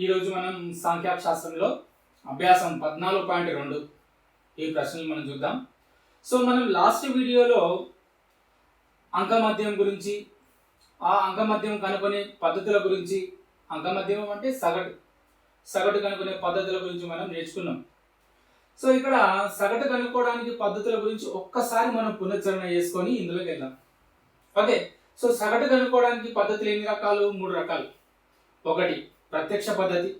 ఈరోజు మనం సంఖ్యాశాస్త్రంలో అభ్యాసం 14.2 ఈ ప్రశ్నలు మనం చూద్దాం. సో మనం లాస్ట్ వీడియోలో అంకమద్యం గురించి, ఆ అంకమద్యం కనుగొనే పద్ధతుల గురించి, అంకమద్యం అంటే సగటు కనుగొనే పద్ధతుల గురించి మనం నేర్చుకున్నాం. సో ఇక్కడ సగటు కనుక్కోవడానికి పద్ధతుల గురించి ఒక్కసారి మనం పునశ్చరణ చేసుకొని ఇందులోకి వెళ్దాం. ఓకే, సో సగటు కనుక్కోవడానికి పద్ధతులు ఎన్ని రకాలు? 3 రకాలు. 1 ప్రత్యక్ష పద్ధతి,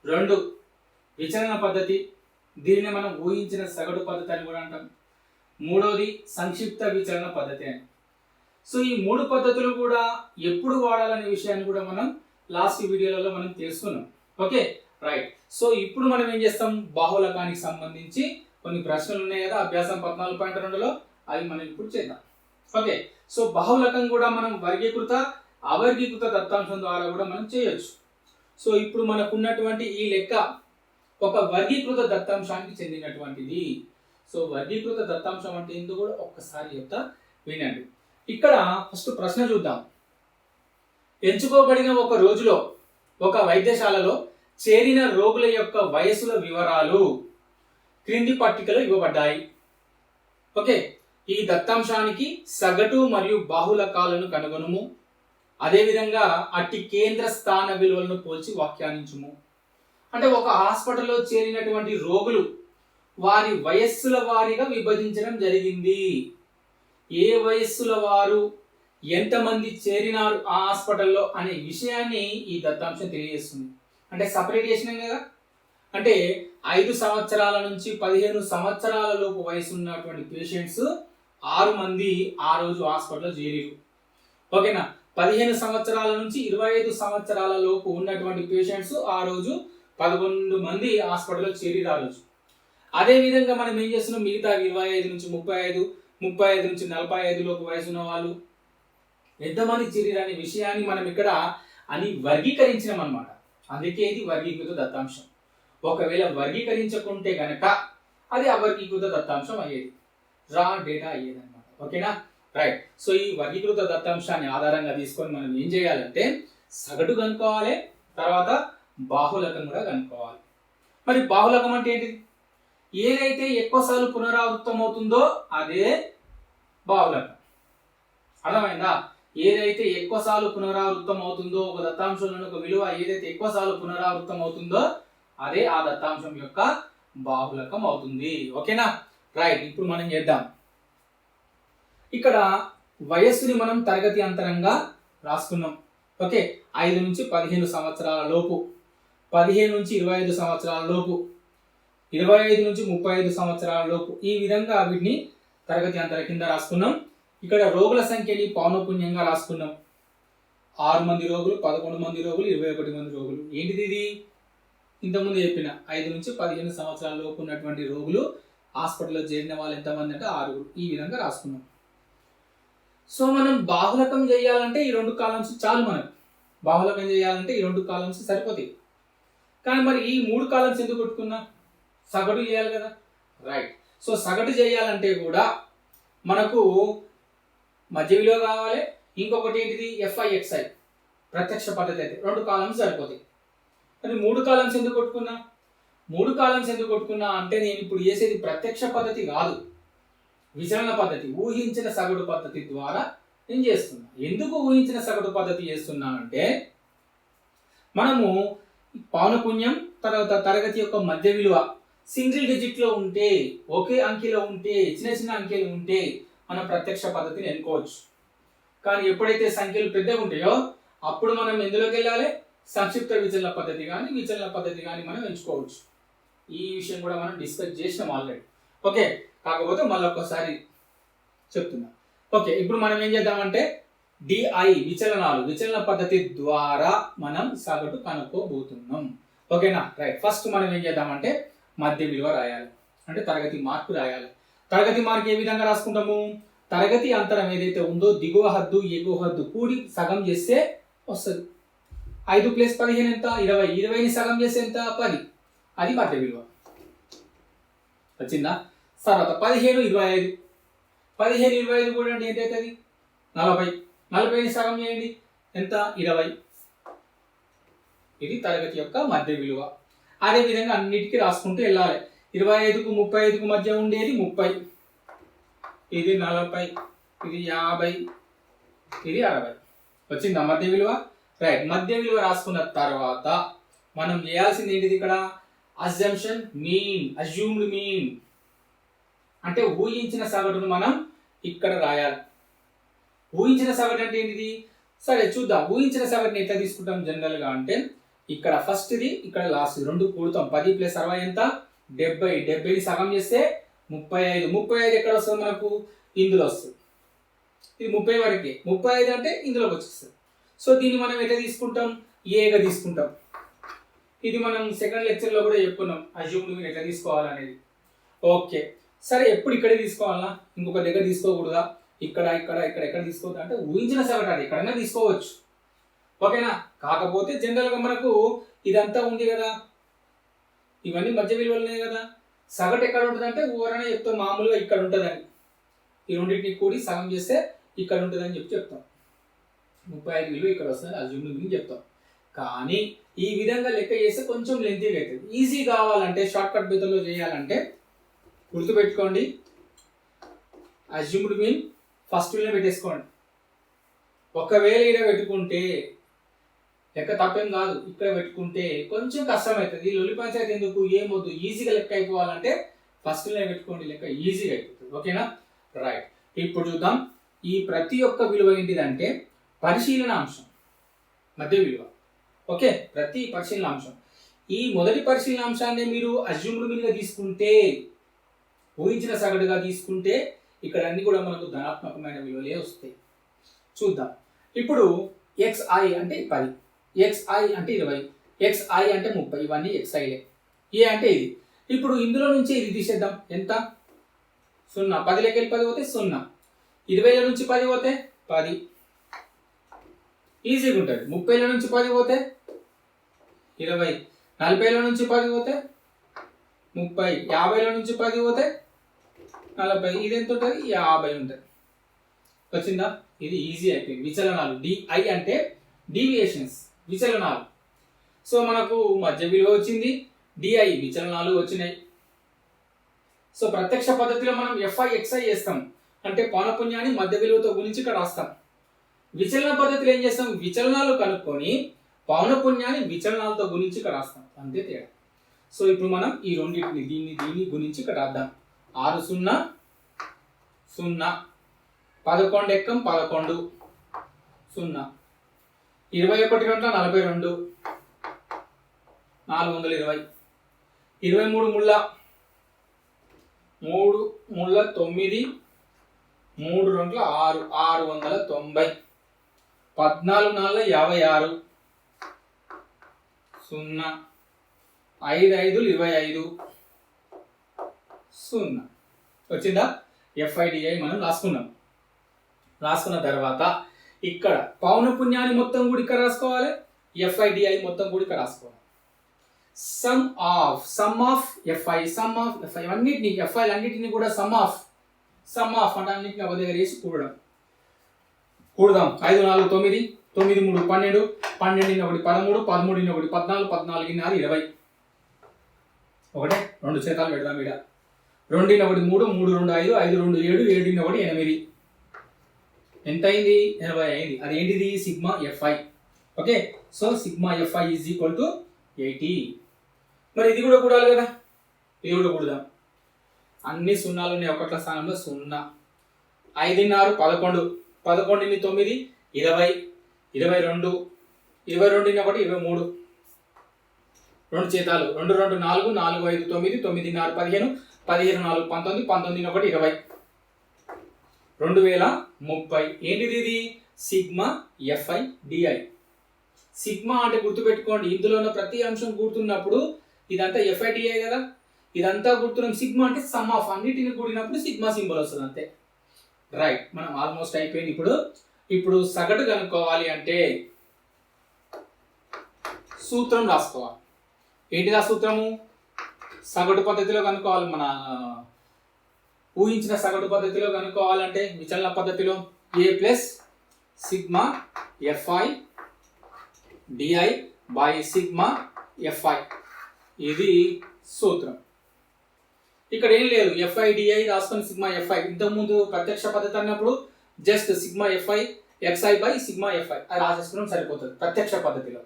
2 విచలన పద్ధతి, దీనిని మనం ఊహించిన సగటు పద్ధతి అని కూడా అంటాం. 3వది సంక్షిప్త విచలన పద్ధతి అని. సో ఈ 3 పద్ధతులు కూడా ఎప్పుడు వాడాలనే విషయాన్ని కూడా మనం లాస్ట్ వీడియోలలో మనం తెలుసుకున్నాం. Okay right. సో ఇప్పుడు మనం ఏం చేస్తాం, బాహుళకానికి సంబంధించి కొన్ని ప్రశ్నలు ఉన్నాయి కదా అభ్యాసం 14.2లో, అవి మనం ఇప్పుడు చేద్దాం. ఓకే, సో బాహుళకం కూడా మనం వర్గీకృత అవర్గీకృత దత్తాంశం ద్వారా కూడా మనం చేయొచ్చు. సో ఇప్పుడు మనకు ఉన్నటువంటి ఈ లెక్క ఒక వర్గీకృత దత్తాంశానికి చెందినటువంటిది. సో వర్గీకృత దత్తాంశం అంటే ఏందో కూడా ఒక్కసారి చెప్తా వినండి. ఇక్కడ ఫస్ట్ ప్రశ్న చూద్దాం. ఎంచుకోబడిన ఒక రోజులో ఒక వైద్యశాలలో చేరిన రోగుల యొక్క వయసుల వివరాలు క్రింది పట్టికలో ఇవ్వబడ్డాయి. ఓకే, ఈ దత్తాంశానికి సగటు మరియు బాహుళకాలను కనుగొనుము. అదేవిధంగా అట్టి కేంద్ర స్థాన విలువలను పోల్చి వ్యాఖ్యానించుము. అంటే ఒక హాస్పిటల్లో చేరినటువంటి రోగులు వారి వయస్సుల వారీగా విభజించడం జరిగింది. ఏ వయస్సుల వారు ఎంతమంది చేరినారు ఆ హాస్పిటల్లో అనే విషయాన్ని ఈ దత్తాంశం తెలియజేస్తుంది. అంటే సపరేట్ చేసినాం కదా. అంటే 5 సంవత్సరాల నుంచి 15 సంవత్సరాల లోపు వయసు ఉన్నటువంటి పేషెంట్స్ 6 మంది ఆ రోజు హాస్పిటల్లో చేరారు. ఓకేనా. 15 సంవత్సరాల నుంచి 25 సంవత్సరాల లోపు ఉన్నటువంటి పేషెంట్స్ ఆ రోజు 11 మంది హాస్పిటల్లో చేరిరు ఆ రోజు. అదే విధంగా మనం ఏం చేస్తున్నాం, మిగతా 25 నుంచి 35, 35 నుంచి 45 లోపు వయసు ఉన్న వాళ్ళు ఎంతమంది చేరిరు అనే విషయాన్ని మనం ఇక్కడ అని వర్గీకరించినాం అనమాట. అందుకే ఇది వర్గీకృత దత్తాంశం. ఒకవేళ వర్గీకరించకుంటే గనక అది అవర్గీకృత దత్తాంశం అయ్యేది, రా డేటా అయ్యేది అనమాట. ఓకేనా రైట్. సో ఈ వర్గీకృత దత్తాంశాన్ని ఆధారంగా తీసుకొని మనం ఏం చేయాలంటే సగటు కనుక్కోవాలి, తర్వాత బాహుళకం కూడా కనుక్కోవాలి. మరి బాహుళకం అంటే ఏంటిది? ఏదైతే ఎక్కువసార్లు పునరావృతం అవుతుందో అదే బాహుళకం. అర్థమైందా? ఏదైతే ఎక్కువసార్లు పునరావృతం అవుతుందో, ఒక దత్తాంశంలోని ఒక విలువ ఏదైతే ఎక్కువసార్లు పునరావృతం అవుతుందో అదే ఆ దత్తాంశం యొక్క బాహుళకం అవుతుంది. ఓకేనా రైట్. ఇప్పుడు మనం చేద్దాం. ఇక్కడ వయస్సుని మనం తరగతి అంతరంగా రాసుకున్నాం. ఓకే, 5 నుంచి 15 సంవత్సరాల లోపు, 15 నుంచి 25 సంవత్సరాల లోపు, 25 నుంచి 35 సంవత్సరాల లోపు, ఈ విధంగా వీటిని తరగతి అంతర కింద రాసుకున్నాం. ఇక్కడ రోగుల సంఖ్యని పౌనపుణ్యంగా రాసుకున్నాం. 6 మంది రోగులు, 11 మంది రోగులు, 21 మంది రోగులు. ఏంటిది ఇది? ఇంతకుముందు చెప్పిన 5 నుంచి 15 సంవత్సరాల లోపు ఉన్నటువంటి రోగులు హాస్పిటల్లో చేరిన వాళ్ళు ఎంతమంది అంటే 6. ఈ విధంగా రాసుకున్నాం. సో మనం బాహుళకం చేయాలంటే ఈ 2 కాలమ్స్ చాలు. మనం బాహుళకం చేయాలంటే ఈ 2 కాలమ్స్ సరిపోతాయి. కానీ మరి ఈ 3 కాలమ్స్ ఎందుకు పెట్టుకున్నా? సగటు చేయాలి కదా. రైట్. సో సగటు చేయాలంటే కూడా మనకు మధ్య విలువ కావాలి. ఇంకొకటి ఏంటిది? FI/XI ప్రత్యక్ష పద్ధతి అయితే 2 కాలమ్స్ సరిపోతాయి. మరి 3 కాలమ్స్ ఎందుకు కొట్టుకున్నా? 3 కాలమ్స్ ఎందుకు కొట్టుకున్నా అంటే నేను ఇప్పుడు చేసేది ప్రత్యక్ష పద్ధతి కాదు, విచలన పద్ధతి, ఊహించిన సగటు పద్ధతి ద్వారా నేను చేస్తున్నా. ఎందుకు ఊహించిన సగటు పద్ధతి చేస్తున్నా అంటే మనము పౌనపుణ్యం తర్వాత తరగతి యొక్క మధ్య విలువ సింగిల్ డిజిట్ లో ఉంటే, ఒకే అంకెలో ఉంటే, చిన్న చిన్న అంకెలు ఉంటే మనం ప్రత్యక్ష పద్ధతిని ఎన్నుకోవచ్చు. కానీ ఎప్పుడైతే సంఖ్యలు పెద్దగా ఉంటాయో అప్పుడు మనం ఎందులోకి వెళ్ళాలి? సంక్షిప్త విచలన పద్ధతి కానీ విచలన పద్ధతి కానీ మనం ఎంచుకోవచ్చు. ఈ విషయం కూడా మనం డిస్కస్ చేసినాం ఆల్రెడీ. ఓకే, కాకపోతే మళ్ళీ ఒక్కసారి చెప్తున్నా. ఓకే, ఇప్పుడు మనం ఏం చేద్దామంటే DI విచలనాలు, విచలన పద్ధతి ద్వారా మనం సగటు కనుక్కోబోతున్నాం. ఓకేనా రైట్. ఫస్ట్ మనం ఏం చేద్దామంటే మధ్య విలువ రాయాలి, అంటే తరగతి మార్పు రాయాలి. తరగతి మార్పు ఏ విధంగా రాసుకుంటాము? తరగతి అంతరం ఏదైతే ఉందో దిగువ హద్దు ఎగువ హద్దు కూడి సగం చేస్తే వస్తుంది. 5 + 15 ఎంత? 20. 20ని సగం చేస్తే ఎంత? 10. అది మధ్య విలువ. వచ్చిందా? తర్వాత 15, 25. 15, 25 కూడా అంటే ఎంత అవుతుంది? 40. 40ని సగం చేయండి ఎంత? 20. ఇది తరగతి యొక్క మధ్య విలువ. అదే విధంగా అన్నిటికీ రాసుకుంటూ వెళ్ళాలి. 25కు 35కు మధ్య ఉండేది 30, ఇది 40, ఇది 50, ఇది 60. వచ్చిందా మధ్య విలువ? రైట్. మధ్య విలువ రాసుకున్న తర్వాత మనం చేయాల్సింది ఏంటిది ఇక్కడ? అజంప్షన్ మీన్, అజ్యూమ్డ్ మీన్ అంటే ఊహించిన సగటును మనం ఇక్కడ రాయాలి. ఊహించిన సగటు అంటే ఏంటిది? సరే చూద్దాం. ఊహించిన సగటుని ఎట్లా తీసుకుంటాం జనరల్ గా అంటే ఇక్కడ ఫస్ట్ ఇది, ఇక్కడ లాస్ట్, రెండు కూడతాం. 10 + 60 ఎంత? 70. 70ని సగం చేస్తే 35. 35 ఎక్కడ వస్తుంది మనకు? ఇందులో వస్తుంది. ఇది 30 వరకే. 35 అంటే ఇందులోకి వచ్చేస్తుంది. సో దీన్ని మనం ఎట్లా తీసుకుంటాం? ఏగా తీసుకుంటాం. ఇది మనం సెకండ్ లెక్చర్ లో కూడా చెప్పుకున్నాం అజ్యూమ్డ్ మీన్ ఎట్లా తీసుకోవాలనేది. ఓకే సరే, ఎప్పుడు ఇక్కడే తీసుకోవాలా? ఇంకొక దగ్గర తీసుకోకూడదా? ఇక్కడ ఇక్కడ ఇక్కడ ఎక్కడ తీసుకోవద్దు అంటే ఊహించిన సగటు అది ఎక్కడైనా తీసుకోవచ్చు. ఓకేనా? కాకపోతే జనరల్ గా మనకు ఇదంతా ఉంది కదా, ఇవన్నీ మధ్య విలువలున్నాయి కదా. సగటు ఎక్కడ ఉంటుంది అంటే ఊరనే చెప్తాం మామూలుగా ఇక్కడ ఉంటుందని. ఈ రెండింటిని కూడి సగం చేస్తే ఇక్కడ ఉంటుందని చెప్తాం. 35 విలువ ఇక్కడ వస్తుంది అజ్యూమ్డ్ మీన్ చెప్తాం. కానీ ఈ విధంగా లెక్క చేస్తే కొంచెం లెంతీగా అవుతుంది. ఈజీ కావాలంటే షార్ట్ కట్ మెథడ్లో చేయాలంటే గుర్తుపెట్టుకోండి, అజ్యూమ్డ్ మీన్ ఫస్ట్ విలువ పెట్టేసుకోండి. ఒకవేళ ఇక్కడ పెట్టుకుంటే లెక్క తప్పేం కాదు, ఇక్కడ పెట్టుకుంటే కొంచెం కష్టం అవుతుంది. లొల్లి పంచాయతీ ఎందుకు? ఏమొద్దు, ఈజీగా లెక్క అయిపోవాలంటే ఫస్ట్ విలువ పెట్టుకోండి, లెక్క ఈజీగా అయిపోతుంది. ఓకేనా? రైట్. ఇప్పుడు చూద్దాం. ఈ ప్రతి ఒక్క విలువ ఏంటిదంటే పరిశీలన అంశం, మధ్య విలువ. ఓకే, ప్రతి పరిశీలన అంశం. ఈ మొదటి పరిశీలన అంశాన్ని మీరు అజ్యూమ్డ్ మీన్ గా తీసుకుంటే, ఊహించిన సగటుగా తీసుకుంటే ఇక్కడ అన్ని కూడా మనకు ధనాత్మకమైన విలువలే వస్తాయి. చూద్దాం. ఇప్పుడు xi అంటే 10, xi అంటే 20, xi అంటే 30, ఇవన్నీ xiలే. ఏ అంటే ఇది. ఇప్పుడు ఇందులో నుంచి ఇది తీసేద్దాం. ఎంత? 0. 10 లెక్కలు 10 పోతే 0. 20ల నుంచి 10 పోతే 10. ఈజీగా ఉంటుంది. 30ల నుంచి 10 పోతే 20, 40ల నుంచి 10 పోతే 30, 50ల నుంచి 10 పోతే 40. ఇది ఎంత ఉంటుంది? 50 ఉంటుంది. వచ్చిందా? ఇది ఈజీ అయిపోయింది. విచలనాలు, డిఐ అంటే డీవియేషన్స్, విచలనాలు. సో మనకు మధ్య విలువ వచ్చింది, డిఐ విచలనాలు వచ్చినాయి. సో ప్రత్యక్ష పద్ధతిలో మనం ఎఫ్ఐ ఎక్స్ఐ చేస్తాం, అంటే పౌనపున్యాన్ని మధ్య విలువతో గురించి ఇక్కడ రాస్తాం. విచలన పద్ధతిలో ఏం చేస్తాం? విచలనాలు కనుక్కొని పౌనపున్యాన్ని విచలనాలతో గురించి ఇక్కడ రాస్తాం, అంతే తేడా. సో ఇప్పుడు మనం ఈ రెండింటిని దీన్ని గురించి ఇక్కడ రాద్దాం. 6 0 0, 11 ఎక్కం 11 0, 21 గంటల 42 420, 23 ముళ్ళ 3 ముళ్ళ 9 3 గంటల 6 690, 14 నాళ్ళ 56 0, 5 5 25 0. వచ్చిందా? ఎఫ్ఐడిఐ మనం రాసుకున్న తర్వాత ఇక్కడ పౌనపున్యాన్ని మొత్తం కూడా ఇక్కడ రాసుకోవాలి, ఎఫ్ఐడిఐ మొత్తం కూడా ఇక్కడ రాసుకోవాలి. సమ్ ఆఫ్ ఎఫ్ఐ అన్నిటిని, ఎఫ్ఐ అన్నిటిని కూడా సమ్ ఆఫ్ అంటే అన్నిటిని ఒక దగ్గర వేసి కూడదాం. 5 4 9, 9 3 12, 12 1 13, 13 1 14, 14 6 20. ఒకటే 2 చేతాలు పెడదాం. ఇక్కడ 2 1 3, 3 2 5, 5 2 7, 7 1 8. ఎంత అయింది? 80 అయింది. అదేంటిది? Sigma f i. Okay, so sigma f i is equal to 80. మరి ఇది కూడా కూడాలి కదా, ఇది కూడా కూడదాం. అన్ని సున్నాలు ఉన్నాయి, ఒకట్ల స్థానంలో 0. 5 6 11, 11 9 20, 22, 22 1 23. 2 చేతాలు 2 2 4, 4 5 9, 9 6 15, 15 4 19, 19 1 20. 2030. ఏంటిది? ఇది సిగ్మా ఎఫ్ఐ డిఐ. సిగ్మా అంటే గుర్తుపెట్టుకోండి, ఇందులో ఉన్న ప్రతి అంశం గుర్తున్నప్పుడు ఇదంతా ఎఫ్ఐ డిఐ కదా, ఇదంతా గుర్తున్నాం. సిగ్మా అంటే సమ్ ఆఫ్, అన్నిటిని కూడినప్పుడు సిగ్మా సింబల్ వస్తుంది, అంతే. రైట్, మనం ఆల్మోస్ట్ అయిపోయింది. ఇప్పుడు సగటు కనుక్కోవాలి అంటే సూత్రం రాసుకోవాలి. ఏంటిదా సూత్రము? సగటు పద్ధతిలో కనుక్కోవాలి. మన ఊహించిన సగటు పద్ధతిలో కనుక్కోవాలంటే విచలన పద్ధతిలో A plus sigma f i DI by sigma f i. ఇది సూత్రం. ఇక్కడ ఏం లేదు, ఎఫ్ఐ డిఐ రాసుకొని సిగ్మా ఎఫ్ఐ. ఇంతకుముందు ప్రత్యక్ష పద్ధతి అన్నప్పుడు just sigma f i x i by sigma f i అది రాసేసుకోవడం సరిపోతుంది ప్రత్యక్ష పద్ధతిలో.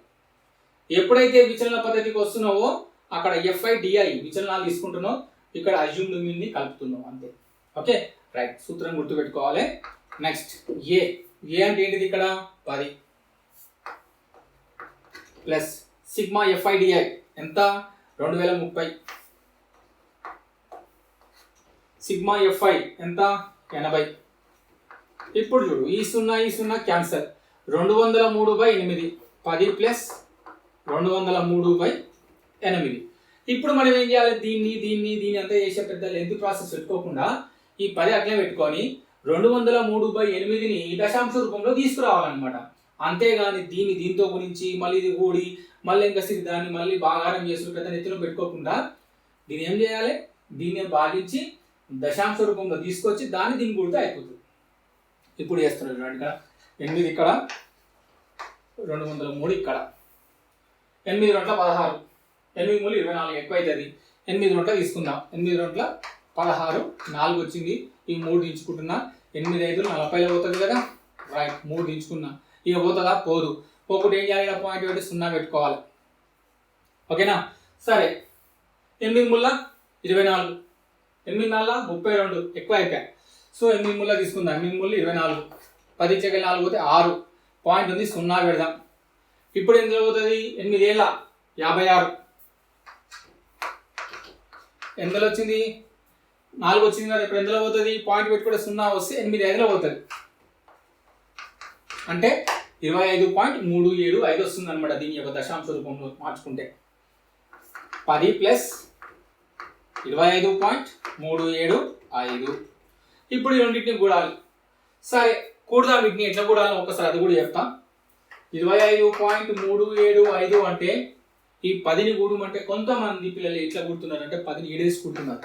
ఎప్పుడైతే విచలన పద్ధతికి వస్తున్నావో అక్కడ ఎఫ్ఐ డిఐ విచలనాలు తీసుకుంటున్నావు, ఇక్కడ అజ్యూమ్డ్ మీన్ ని కలుపుతున్నావు అంతే. ఓకే రైట్, సూత్రం గుర్తుపెట్టుకోవాలి. నెక్స్ట్ ఏ. ఏ అంటే ఏంటిది? ఇక్కడ 10 ప్లస్ సిగ్మా ఎఫ్ఐ డిఐ ఎంత? 2030. సిగ్మా ఎఫ్ఐ ఎంత? 80. ఇప్పుడు చూడు, ఈ 0 క్యాన్సల్. 203/8 10 ప్లస్ 203/8. ఇప్పుడు మనం ఏం చేయాలి? దీన్ని అంతా చేసే పెద్ద లెంత్ ప్రాసెస్ పెట్టుకోకుండా ఈ 10 అట్లే పెట్టుకొని 203/8ని దశాంశ రూపంలో తీసుకురావాలన్నమాట. అంతేగాని దీంతో గురించి మళ్ళీ ఇది కూడి మళ్ళీ ఇంకా దాన్ని మళ్ళీ భాగారం చేసుకుని పెద్ద నెత్తిలో పెట్టుకోకుండా దీన్ని ఏం చేయాలి? దీన్ని భాగించి దశాంశ రూపంలో తీసుకొచ్చి దీన్ని కూడితే అయిపోతుంది. ఇప్పుడు చేస్తున్నాడు చూడండి, ఇక్కడ 8 ఇక్కడ 203 ఇక్కడ 8 2 16 8 3 24 ఎక్కువ అవుతుంది. 8 2 తీసుకుందాం. 8 2 16 4 వచ్చింది. ఈ 3 దించుకుంటున్నా. 8 5 40 పోతుంది కదా. రైట్, 3 దించుకున్నా. ఇక పోతుందా? పోదు. పోకుండా ఏం చేయాలి? పాయింట్ పెట్టి 0 పెట్టుకోవాలి. ఓకేనా? సరే, 8 3 24 8 4 32 ఎక్కువ అయిపోయాయి. సో 8 3 తీసుకుందాం. 8 3 24 10 చెక్కలు 4 పోతే 6 పాయింట్ ఉంది. 0 పెడదాం. ఇప్పుడు ఎందులో పోతుంది? 8 ఏళ్ళ 56 ఎందులో వచ్చింది? 4 వచ్చింది కదా. ఇప్పుడు ఎందులో పోతుంది? పాయింట్ పెట్టుకుంటే 0 వస్తే 8 5లో పోతుంది. అంటే 25.375 వస్తుంది అనమాట. దీని యొక్క దశాంశ రూపంలో మార్చుకుంటే 10 ప్లస్ 25.375. ఇప్పుడు ఈ రెండింటిని కూడాలి. సరే, కూడదాం. వీటిని ఎట్లా కూడాలి ఒక్కసారి అది కూడా చెప్తా. 25.375 అంటే ఈ 10ని కూడమంటే కొంతమంది పిల్లలు ఎట్లా కూడుతున్నారు అంటే 10ని ఏడేసి కూడుతున్నారు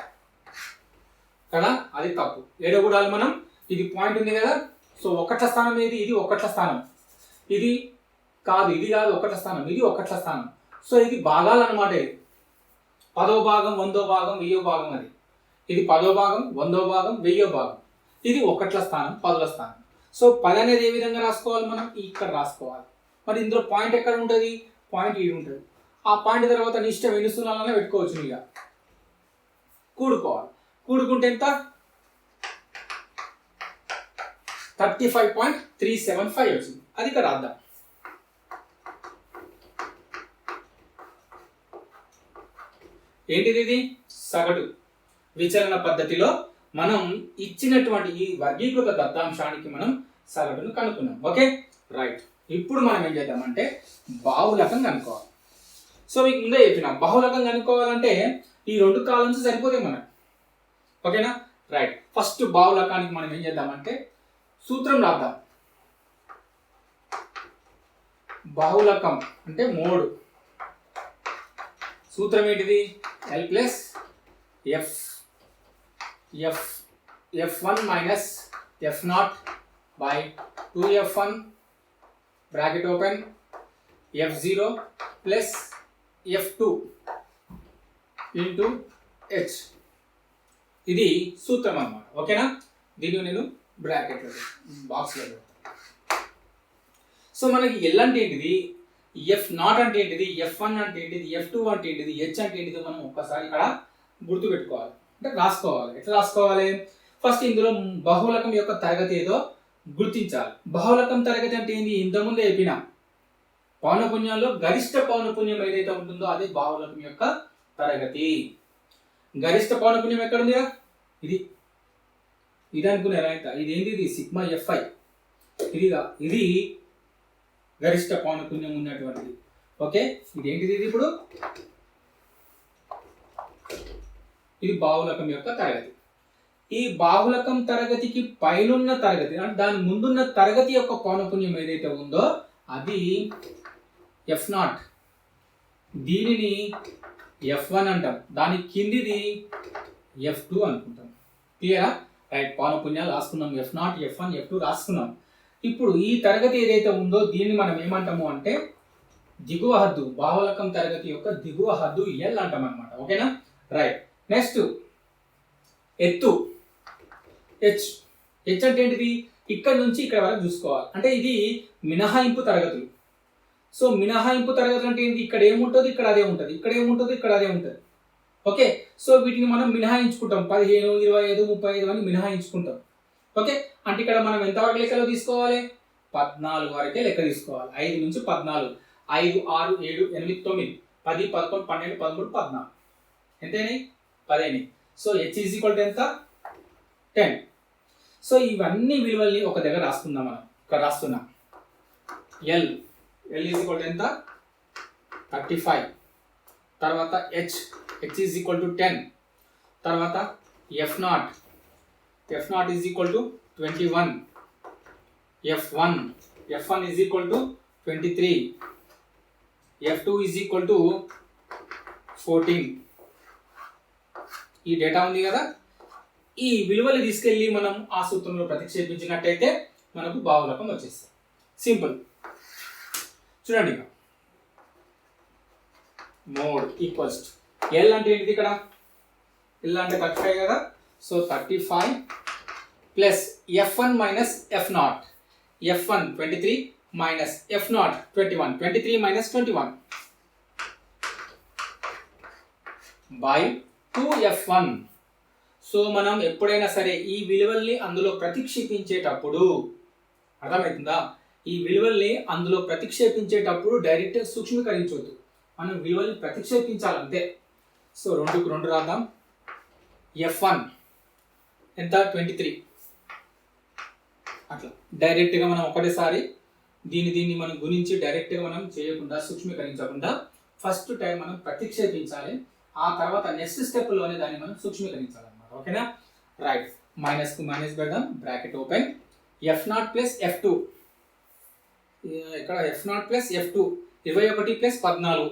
కదా. అది తప్పు. ఏడో కూడాలి మనం. ఇది పాయింట్ ఉంది కదా. సో ఒకట్ల స్థానం ఏది? ఇది ఒకట్ల స్థానం. ఇది కాదు, ఇది కాదు ఒకట్ల స్థానం, ఇది ఒకట్ల స్థానం. సో ఇది భాగాలు అనమాట. ఇది 10వ భాగం, 100వ భాగం, 1000వ భాగం. అది ఇది 10వ భాగం, 100వ భాగం, 1000వ భాగం. ఇది ఒకట్ల స్థానం, 10ల స్థానం. సో 10 అనేది ఏ విధంగా రాసుకోవాలి? మనం ఇక్కడ రాసుకోవాలి. మరి ఇందులో పాయింట్ ఎక్కడ ఉంటుంది? పాయింట్ ఈడు ఉంటుంది. ఆ పాయింట్ తర్వాత నీ ఇష్టం ఎన్ని సున్నాలనే పెట్టుకోవచ్చు. ఇక కూడుకోవాలి. కూడుకుంటే ఎంత? 35.375 వచ్చింది. అది ఇక్కడ రాద్దాం. ఏంటిది? ఇది సగటు విచలన పద్ధతిలో మనం ఇచ్చినటువంటి ఈ వర్గీకృత దత్తాంశానికి మనం సగటును కనుక్కున్నాం. Okay right. ఇప్పుడు మనం ఏం చేద్దామంటే బాహుళకం కనుక్కోవాలి. సో మీకు ముందే చెప్పిన బాహుళకం కనుక్కోవాలంటే ఈ 2 కాలమ్స్ సరిపోతాయి మనకు. ఓకేనా రైట్. ఫస్ట్ బాహుళకానికి మనం ఏం చేద్దామంటే సూత్రం రాద్దాం. బాహుళకం అంటే మోడ్. సూత్రం ఏంటిది? L plus F1 minus F0 by 2F1 bracket open F0 plus F2 into H. ఇది సూత్రం అన్నమాట. ఓకేనా? దీన్ని నేను బ్రాకెట్లో బాక్స్లో పెడతాను. సో మనకి L అంటే ఏంటిది, F0 అంటే ఏంటిది, F1 అంటే ఏంటిది, F2 అంటే ఏంటిది, H అంటే ఏంటిది మనం ఒక్కసారి ఇక్కడ గుర్తు పెట్టుకోవాలి. అంటే రాసుకోవాలి. ఎట్లా రాసుకోవాలి? ఫస్ట్ ఇందులో బహుళకం యొక్క తరగతి ఏదో గుర్తించాలి. బహుళకం తరగతి అంటే ఏంటి? ఇంతకుముందే చెప్పిన పౌనపున్యాల్లో గరిష్ట పౌనపున్యం ఏదైతే ఉంటుందో అది బహుళకం యొక్క తరగతి. గరిష్ట పౌనపున్యం ఎక్కడుందిగా? ఇది అనుకున్నారా? ఇది ఏంటిది? Sigma f i. ఇది గరిష్ట పౌనపున్యం ఉన్నటువంటిది. ఓకే, ఇదేంటిది? ఇది ఇప్పుడు ఇది బాహుళకం యొక్క తరగతి. ఈ బాహుళకం తరగతికి పైనున్న తరగతి అంటే దాని ముందున్న తరగతి యొక్క పౌనపున్యం ఏదైతే ఉందో అది F0. దీనిని F1 అంటాం. దాని కిందిది F2 అనుకుంటాం. క్లియరా? రైట్. పౌనపున్యాలు రాసుకున్నాం. F0, F1, F2 రాసుకున్నాం. ఇప్పుడు ఈ తరగతి ఏదైతే ఉందో దీన్ని మనం ఏమంటాము అంటే దిగువ హద్దు, బాహుళకం తరగతి యొక్క దిగువ హద్దు ఎల్ అంటాం అనమాట. ఓకేనా, రైట్. నెక్స్ట్ ఎత్తు హెచ్. హెచ్ అంటే ఏంటిది? ఇక్కడ నుంచి ఇక్కడ వరకు చూసుకోవాలి. అంటే ఇది మినహాయింపు తరగతులు. సో మినహాయింపు తరగతులు అంటే ఏంటి? ఇక్కడ ఏముంటుంది, ఇక్కడ అదే ఉంటుంది, ఇక్కడ ఏముంటుంది, ఇక్కడ అదే ఉంటుంది. ఓకే, సో వీటిని మనం మినహాయించుకుంటాం. 15, 25, 35 అని మినహాయించుకుంటాం. ఓకే, అంటే ఇక్కడ మనం ఎంతవరకు లెక్కలో తీసుకోవాలి? 14 వరకే లెక్క తీసుకోవాలి. 5 నుంచి 14, 5, 6, 7, 8, 9, 10, 11, 12, 13, 14 ఎంతైనాయి? 10 అయినాయి. So H is equal to ఎంత? 10. సో ఇవన్నీ విలువల్ని ఒక దగ్గర రాసుకుందాం. మనం ఇక్కడ రాస్తున్నాం. ఎల్ ఈజ్ ఈక్వల్ టు ఎంత? 35. తర్వాత హెచ్ ఈజ్ ఈక్వల్ టు 10. తర్వాత F not is equal to 21. F1 is equal to 23. F2 is equal to 14. ఈ డేటా ఉంది కదా, ఈ విలువలు తీసుకెళ్ళి మనం ఆ సూత్రంలో ప్రతిక్షేపించినట్టయితే మనకు బాహుళకం వచ్చేస్తుంది. సింపుల్. చూడండి, మోడ్ ఈక్వల్స్ ఎల్ అంటే ఏంటిది? ఇక్కడ ఎల్ అంటే 35 కదా. So 35 plus F1 minus F0. F1 23 minus F0 21. 23 minus 21 by 2F1. So మనం ఎప్పుడైనా సరే ఈ విలువల్ని అందులో ప్రతిక్షేపించేటప్పుడు, అర్థమవుతుందా? ఈ విలువల్ని అందులో ప్రతిక్షేపించేటప్పుడు డైరెక్ట్ సూక్ష్మీకరించవద్దు, మనం విలువల్ని ప్రతిక్షేపించాలంతే. సో 2కు 2 రాద్దాం. F1 ఎంత? 23. అట్లా డైరెక్ట్గా మనం ఒకటేసారి దీన్ని మనం గురించి డైరెక్ట్గా మనం చేయకుండా, సూక్ష్మీకరించకుండా ఫస్ట్ టైం మనం ప్రతిక్షేపించాలి. ఆ తర్వాత నెక్స్ట్ స్టెప్లోనే దాన్ని మనం సూక్ష్మీకరించాలన్నమాట. ఓకేనా, రైట్. మైనస్కు మైనస్ పెడదాం, bracket open. F0 plus F2. ఇక్కడ F0 ప్లస్ F2 21 ప్లస్ 14.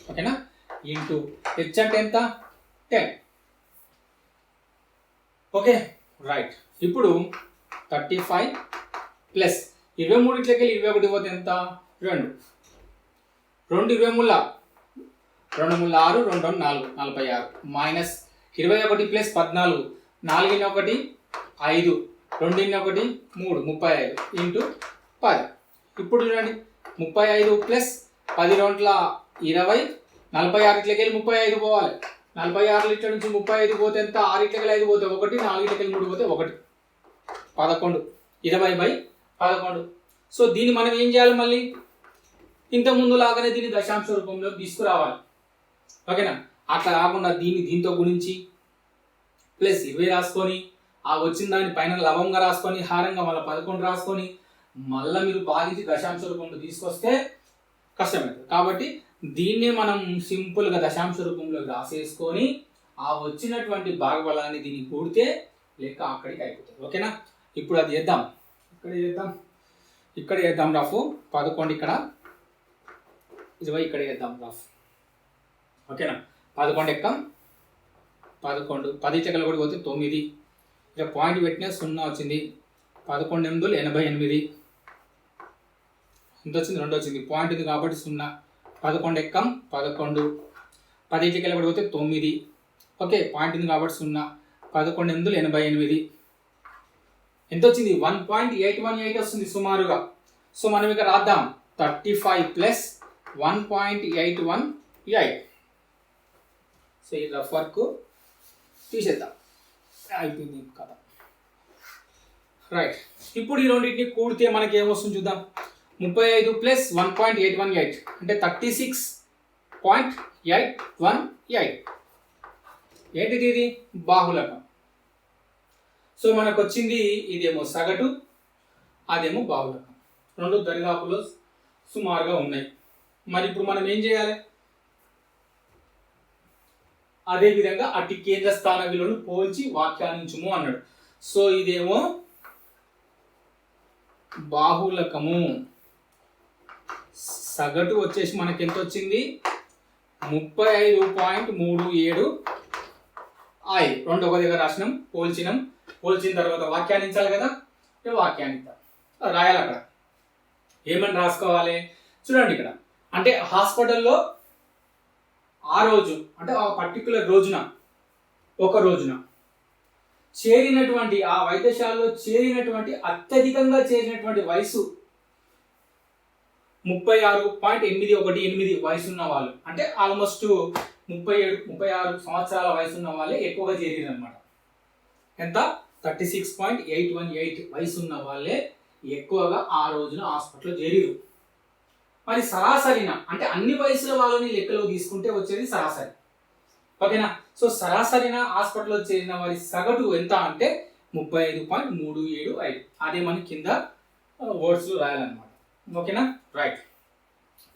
ఓకేనా, ఇంటూ హెచ్ అంటే ఎంత? 10. Okay, right. ఇప్పుడు 35 ప్లస్ 23 ఇట్లకి 21 పోతే ఎంత? 2. 2 23 2 3 6, 2 4 46 మైనస్ 21 ప్లస్ 14, 4 1 5, 2 1 3 35 ఇంటూ 10. ఇప్పుడు చూడండి, 35 ప్లస్ 10 2 20, 46 ఇట్లకి 35 పోవాలి. 46 ఇట్ల నుంచి 35 పోతే ఎంత? 6 ఇట్లకి 5 పోతే 1, 4 ఇట్లకి 3 పోతే 1. 11. 20/11. సో దీన్ని మనం ఏం చేయాలి? మళ్ళీ ఇంత ముందు లాగానే దీన్ని దశాంశ రూపంలో తీసుకురావాలి. ఓకేనా, అట్లా కాకుండా దీంతో గురించి ప్లస్ 20 రాసుకొని, ఆ వచ్చిన దాని పైన లవంగా రాసుకొని, హారంగా మళ్ళీ 11 రాసుకొని, మళ్ళీ మీరు భాగించి దశాంశ రూపంలో తీసుకొస్తే కష్టమవుతుంది. కాబట్టి దీన్నే మనం సింపుల్గా దశాంశ రూపంలో రాసేసుకొని ఆ వచ్చినటువంటి భాగఫలాన్ని దీన్ని కూడితే లెక్క అక్కడికి అయిపోతుంది. ఓకేనా, ఇప్పుడు అది చేద్దాం. ఇక్కడ చేద్దాం రఫ్. 11 ఇక్కడ, 20 ఇక్కడ చేద్దాం రఫ్. ఓకేనా, 11 ఎక్కం 11, 10 చెక్కలు కూడా పోతే 9. ఇక పాయింట్ పెట్టినా 0 వచ్చింది. 11 8 88. ఎంత వచ్చింది? 2 వచ్చింది. పాయింట్ ఉంది కాబట్టి 0. 11 ఎక్కం 11, 10 చెక్కలు కూడా పోతే 9. ఓకే, పాయింట్ ఉంది కాబట్టి 0. 11 8 88. ఎంత వచ్చింది? 1.818 వస్తుంది సుమారుగా. సో మనం ఇక రాద్దాం. 35 ప్లస్ 1.818. సో ఈ రఫ్ వర్క్ తీసేద్దాం, అయిపోయింది కదా. రైట్. ఇప్పుడు ఈ రెండింటిని కూడితే మనకి ఏమొస్తుంది చూద్దాం. 35 ప్లస్ 1.818 అంటే 36.818. ఏంటిది? ఇది బాహుళకం. సో మనకు వచ్చింది ఇదేమో సగటు, అదేమో బాహుళకం. రెండు దరిదాపులో సుమారుగా ఉన్నాయి. మరి ఇప్పుడు మనం ఏం చేయాలి? అదే విధంగా అట్టి కేంద్ర స్థాన విలువను పోల్చి వ్యాఖ్యానించుము అన్నాడు. సో ఇదేమో బాహుళకము. సగటు వచ్చేసి మనకి ఎంత వచ్చింది? 35.37. రెండు ఒక దగ్గర రాసినాం, పోల్చిన తర్వాత వ్యాఖ్యానించాలి కదా, వ్యాఖ్యానిద్దాం. రాయాలి అక్కడ. ఏమని రాసుకోవాలి చూడండి ఇక్కడ. అంటే హాస్పిటల్లో ఆ రోజు అంటే ఆ పర్టికులర్ రోజున ఒక రోజున చేరినటువంటి ఆ వైద్యశాలలో చేరినటువంటి అత్యధికంగా చేరినటువంటి వయసు 36.818 వయసు ఉన్న వాళ్ళు, అంటే ఆల్మోస్ట్ 36 సంవత్సరాల వయసు ఉన్న వాళ్ళే ఎక్కువగా చేరారు అనమాట. ఎంత 36.818 వయసు ఉన్న వాళ్ళే ఎక్కువగా ఆ రోజున హాస్పిటల్లో చేరారు. మరి సరాసరిన అంటే అన్ని వయసుల వాళ్ళని లెక్కలో తీసుకుంటే వచ్చేది సరాసరి. ఓకేనా? సో సరాసరిన హాస్పిటల్లో చేరిన వారి సగటు ఎంత అంటే 35.375. అదే మన కింద వర్డ్స్ లో రాయాలన్నమాట. ఓకేనా? రైట్.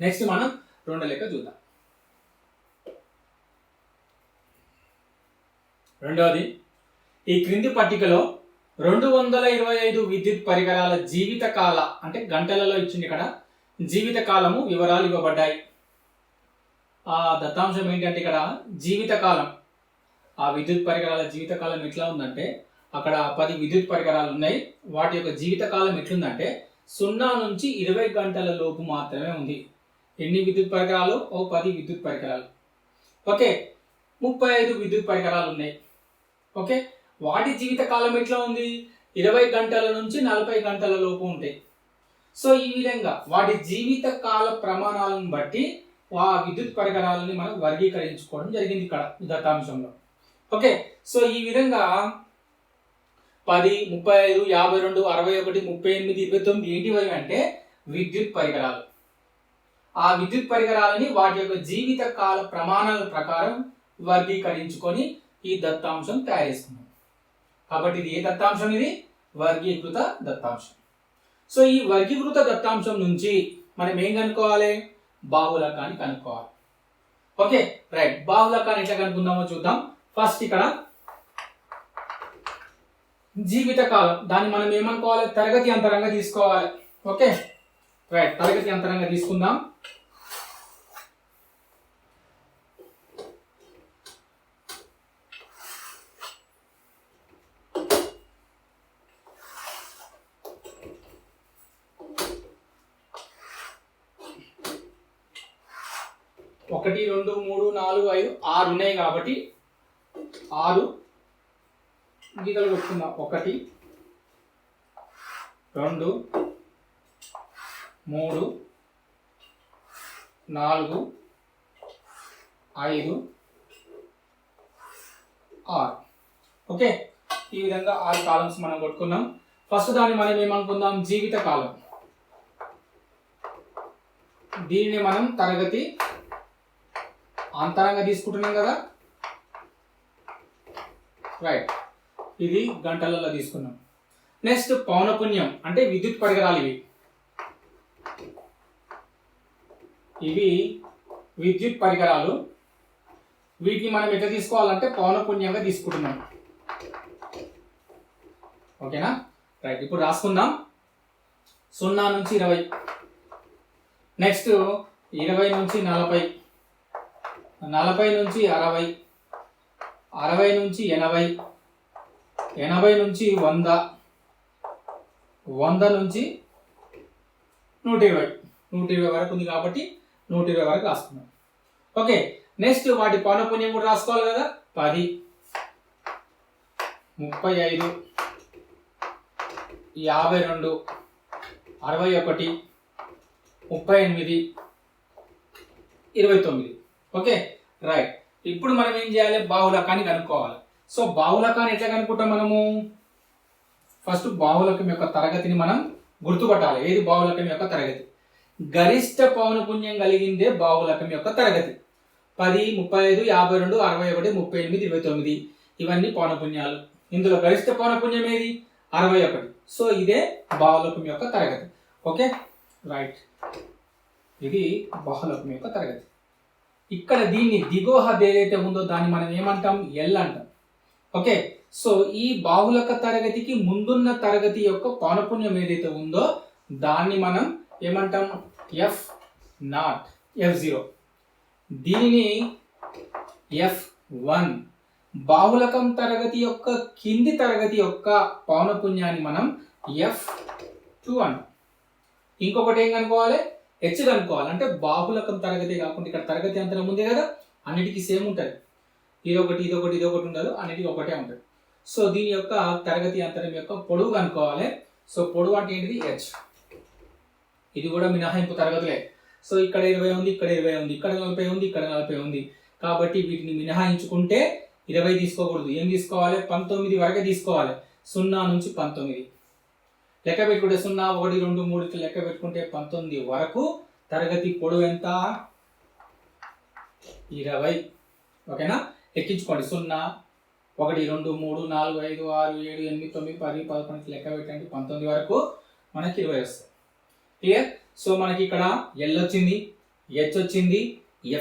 నెక్స్ట్ మనం రెండో లెక్క చూద్దాం. రెండవది, ఈ క్రింది పట్టికలో 225 విద్యుత్ పరికరాల జీవితకాల అంటే గంటలలో ఇచ్చింది ఇక్కడ జీవితకాలము వివరాలు ఇవ్వబడ్డాయి. ఆ దత్తాంశం ఏంటంటే ఇక్కడ జీవితకాలం, ఆ విద్యుత్ పరికరాల జీవితకాలం ఎట్లా ఉందంటే అక్కడ 10 విద్యుత్ పరికరాలు ఉన్నాయి. వాటి యొక్క జీవితకాలం ఎట్లుందంటే 0 నుంచి 20 గంటల లోపు మాత్రమే ఉంది. ఎన్ని విద్యుత్ పరికరాలు? 10 విద్యుత్ పరికరాలు. ఓకే, 35 విద్యుత్ పరికరాలు ఉన్నాయి. ఓకే, వాటి జీవితకాలం ఎట్లా ఉంది? 20 గంటల నుంచి 40 గంటల లోపు ఉంటాయి. సో ఈ విధంగా వాటి జీవిత కాల ప్రమాణాలను బట్టి ఆ విద్యుత్ పరికరాలని మనం వర్గీకరించుకోవడం జరిగింది ఇక్కడ దత్తాంశంలో. ఓకే, సో ఈ విధంగా 10, 35, 52, 61, 38, 29 ఏంటివి అంటే విద్యుత్ పరికరాలు. ఆ విద్యుత్ పరికరాలని వాటి యొక్క జీవిత కాల ప్రమాణాల ప్రకారం వర్గీకరించుకొని ఈ దత్తాంశం తయారు చేసుకున్నాం. కాబట్టి ఇది ఏ దత్తాంశం? ఇది వర్గీకృత దత్తాంశం. సో ఈ వర్గీకృత దత్తాంశం నుంచి మనం ఏం కనుక్కోవాలి? బాహుళకాన్ని కనుక్కోవాలి. Okay, right. బాహుళకాన్ని ఎట్లా కనుక్కుందామో చూద్దాం. ఫస్ట్ ఇక్కడ జీవితకాలం, దాన్ని మనం ఏమనుకోవాలి? తరగతి అంతరంగా తీసుకోవాలి. Okay, right. తరగతి అంతరంగా తీసుకుందాం. ఒకటి, 2, 3, 4, 5, 6 ఉన్నాయి కాబట్టి 6 గీతలు కొట్టుకుందాం. 1, 2, 3, 4, 5, 6. ఓకే, ఈ విధంగా 6 కాలమ్స్ మనం కొట్టుకున్నాం. ఫస్ట్ దాన్ని మనం ఏమనుకుందాం? జీవిత కాలం. దీనిని మనం తరగతి అంతరంగా తీసుకుంటున్నాం కదా. రైట్, ఇది గంటలలో తీసుకున్నాం. నెక్స్ట్ పౌనపున్యం అంటే విద్యుత్ పరికరాలు. ఇవి విద్యుత్ పరికరాలు. వీటిని మనం ఎట్లా తీసుకోవాలంటే పౌనపున్యంగా తీసుకుంటున్నాం. ఓకేనా? రైట్, ఇప్పుడు రాసుకుందాం. 0 నుంచి 20, నెక్స్ట్ 20 నుంచి 40, 40 నుంచి 60, 60 నుంచి 80, 80 నుంచి 100, 100 నుంచి 120, 120 వరకు ఉంది కాబట్టి 120 వరకు రాసుకున్నాం. ఓకే, నెక్స్ట్ వాటి పౌనపున్యం కూడా రాసుకోవాలి కదా. 10, 35, 52, 61, 38, 29. Okay, right. ఇప్పుడు మనం ఏం చేయాలి? బాహుళకాన్ని కనుక్కోవాలి. సో బాహుళకాన్ని ఎట్లా కనుక్కుంటాం మనము? ఫస్ట్ బాహుళకం యొక్క తరగతిని మనం గుర్తుపట్టాలి. ఏది బాహుళకం యొక్క తరగతి? గరిష్ట పౌనపున్యం కలిగిందే బాహుళకం యొక్క తరగతి. 10, 35, 52, 61, 38, 29 ఇవన్నీ పౌనపున్యాలు. ఇందులో గరిష్ట పౌనపున్యం ఏది? 61. సో ఇదే బాహుళకం యొక్క తరగతి. Okay, right. ఇది బాహుళకం యొక్క తరగతి. ఇక్కడ దీన్ని దిగువ హద్దు ఏదైతే ఉందో దాన్ని మనం ఏమంటాం? ఎల్ అంటాం. ఓకే, సో ఈ బాహుళక తరగతికి ముందున్న తరగతి యొక్క పౌనపున్యం ఏదైతే ఉందో దాన్ని మనం ఏమంటాం? F0, F0. దీనిని F1. బాహుళకం తరగతి యొక్క కింది తరగతి యొక్క పౌనపున్యాన్ని మనం F2 F2 అంట. ఇంకొకటి ఏం కనుక్కోవాలి, హెచ్ కనుక్కోవాలి. అంటే బాహుళకం తరగతి కాకుండా ఇక్కడ తరగతి అంతరం ఉంది కదా, అన్నిటికీ సేమ్ ఉంటుంది. ఇదొకటి ఉండదు, అన్నిటికీ ఒకటే ఉంటుంది. సో దీని యొక్క తరగతి అంతరం యొక్క పొడవు కనుక్కోవాలి. సో పొడవు అంటే ఏంటిది, హెచ్. ఇది కూడా మినహాయింపు తరగతులే. సో ఇక్కడ 20 ఉంది, ఇక్కడ 20 ఉంది, ఇక్కడ 40 ఉంది, ఇక్కడ 40 ఉంది. కాబట్టి వీటిని మినహాయించుకుంటే 20 తీసుకోకూడదు. ఏం తీసుకోవాలి, 19 వరకే తీసుకోవాలి. 0 నుంచి 19 లెక్క పెట్టుకుంటే 0, 1, 2, 3 లెక్క పెట్టుకుంటే 19 వరకు తరగతి పొడవు ఎంత, 20. ఓకేనా, ఎక్కించుకోండి. 0, 1, 2, 3, 4, 5, 6, 7, 8, 9, 10, 11 లెక్క పెట్టండి. 19 వరకు మనకి 20 వస్తాయి. క్లియర్. సో మనకి ఇక్కడ L వచ్చింది, H వచ్చింది,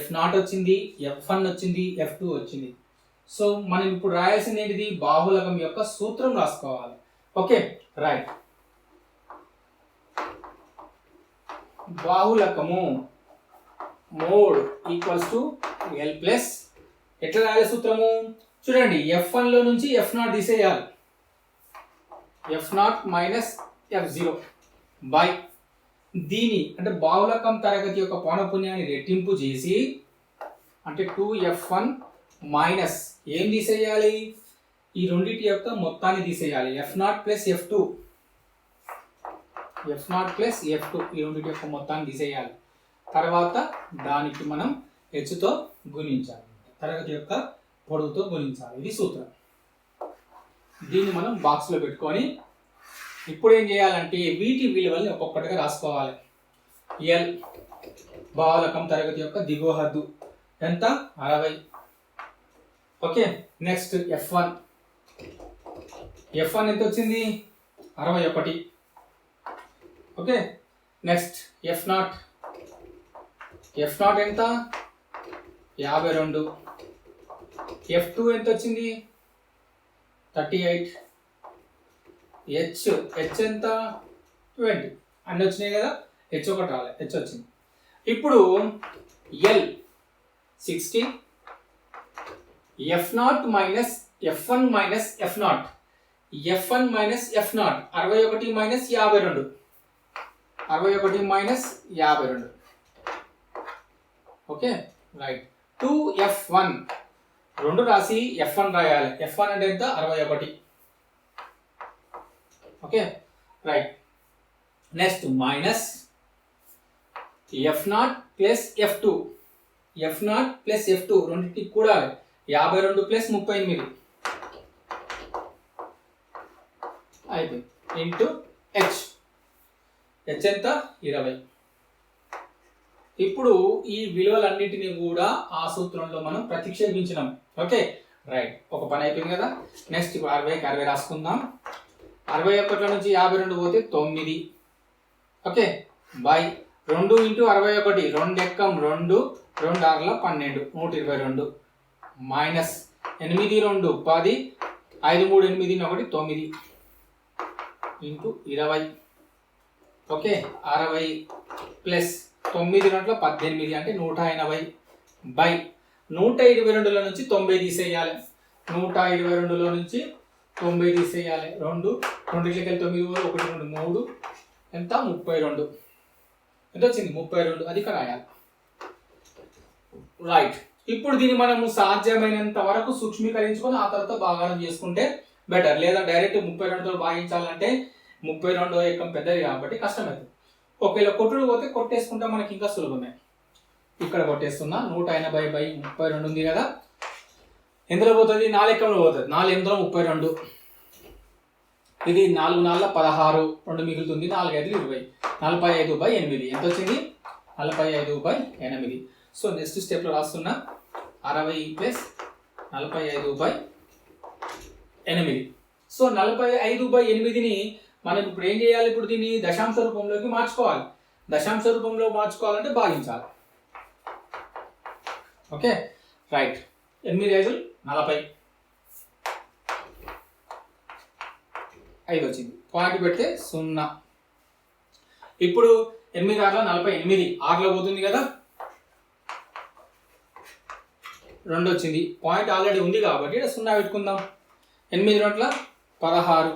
F0 వచ్చింది, F1 వచ్చింది, F2 వచ్చింది. సో మనం ఇప్పుడు రాయాల్సింది ఏంటిది, బాహుళకం యొక్క సూత్రం రాసుకోవాలి. Okay right. బాహుళకము mode equals to L plus, ఎట్లా రాయాలి సూత్రము చూడండి, F1 లో నుంచి F0 తీసేయాలి. F0 మైనస్ F0 బై దీని అంటే బాహుళకం తరగతి యొక్క పౌనఃపున్యాన్ని రెట్టింపు చేసి, అంటే 2F1 మైనస్ ఏం తీసేయాలి, ఈ రెండింటి యొక్క మొత్తాన్ని తీసేయాలి. F0 plus F2, F0 plus F2 ఈ రెండింటి యొక్క మొత్తాన్ని తీసేయాలి. తర్వాత దానికి మనం హెచ్తో గుణించాలి, తరగతి యొక్క పొడవుతో గుణించాలి. ఇది సూత్రం. దీన్ని మనం బాక్స్లో పెట్టుకొని ఇప్పుడు ఏం చేయాలంటే వీటి విలువల్ని ఒక్కొక్కటిగా రాసుకోవాలి. L బాహుళకం తరగతి యొక్క దిగువ హద్దు ఎంత, 60. ఓకే నెక్స్ట్ F1 ఎంత వచ్చింది, 61. ఓకే నెక్స్ట్ F0 ఎంత, 52. F2 ఎంత వచ్చింది, 38. H ఎంత, 20. అన్నీ వచ్చినాయి కదా, H ఒకటి రాలే, H వచ్చింది. ఇప్పుడు L 60, F0 minus F1 minus F0, F1 minus F0 61 minus 52, 61 minus 52. Okay right. 2F1 రెండు రాసి F1 రాయాలి. F1 అంటే ఎంత, 61. Okay right. Next minus F0 plus F2, F0 plus F2 రెండింటికి కూడా 52 ప్లస్ 38 అయిపోయింది ఇంటూ H ఎంత, 20. ఇప్పుడు ఈ విలువలన్నిటిని కూడా ఆ సూత్రంలో మనం ప్రతిక్షేపించినాం. ఓకే రైట్, ఒక పని అయిపోయింది కదా. నెక్స్ట్ ఇప్పుడు 60కి 60 రాసుకుందాం. 61 నుంచి 52 పోతే 9. Okay by 2 into 61, 2 ఎక్కం 2, 2 6ల 12, 122 minus 8 2 10, 5 3 8 1 9 into 20. Okay 60 plus 9 2 18 అంటే 180 బై 122లో నుంచి 90 తీసేయాలి. 122లో నుంచి 90 తీసేయాలి. 2 2 9 1 2 3 ఎంత, 32. ఎంత వచ్చింది, 32. అది ఇక్కడ రాయాలి. రైట్. ఇప్పుడు దీన్ని మనము సాధ్యమైనంత వరకు సూక్ష్మీకరించుకొని ఆ తర్వాత భాగారం చేసుకుంటే బెటర్. లేదా డైరెక్ట్ 32తో భాగించాలంటే 32వ ఎక్కం పెద్దది కాబట్టి కష్టమవుతుంది. ఒకవేళ కొట్టుడు పోతే కొట్టేసుకుంటే మనకి ఇంకా సులభమే. ఇక్కడ కొట్టేస్తున్నా. 180 బై 32 ఉంది కదా, ఎందులో పోతుంది, 4 ఎక్కంలో పోతుంది. 4 8 32. ఇది 4 4 16, 2 మిగులుతుంది, 4 5 20, 45 బై 8 ఎంత వచ్చింది, 45 బై 8. సో నెక్స్ట్ స్టెప్లో రాస్తున్నా 60 ప్లస్ 45 బై 8. సో 45 బై 8ని మనం ఇప్పుడు ఏం చేయాలి, ఇప్పుడు దీన్ని దశాంశ రూపంలోకి మార్చుకోవాలి. దశాంశ రూపంలో మార్చుకోవాలంటే భాగించాలి. Okay right. 8 5 40, 5 వచ్చింది. పాయింట్ పెడితే 0. ఇప్పుడు 8 6 48, 6లో పోతుంది కదా, 2 వచ్చింది. పాయింట్ ఆల్రెడీ ఉంది కాబట్టి 0 పెట్టుకుందాం. 8 2 16,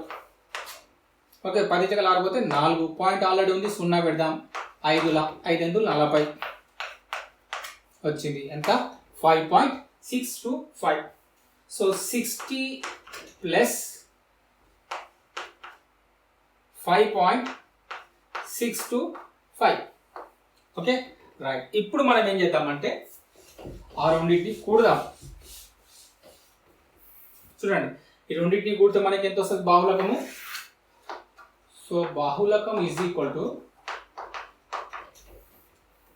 ఓకే 10 ఇటుకలు 6 పోతే 4 పాయింట్ ఆల్రెడీ ఉంది, 0 పెడదాం. 5 40 వచ్చింది. ఎంత? 5.625. So 60 plus 5.625. Okay right. ఇప్పుడు మనం ఏం చేద్దామంటే ఆ రెండింటిని కూడదాం. చూడండి, ఈ రెండింటిని కూడితే మనకి ఎంత వస్తుంది బాహులకము? సో బాహులకం ఈజ్ ఈక్వల్ టు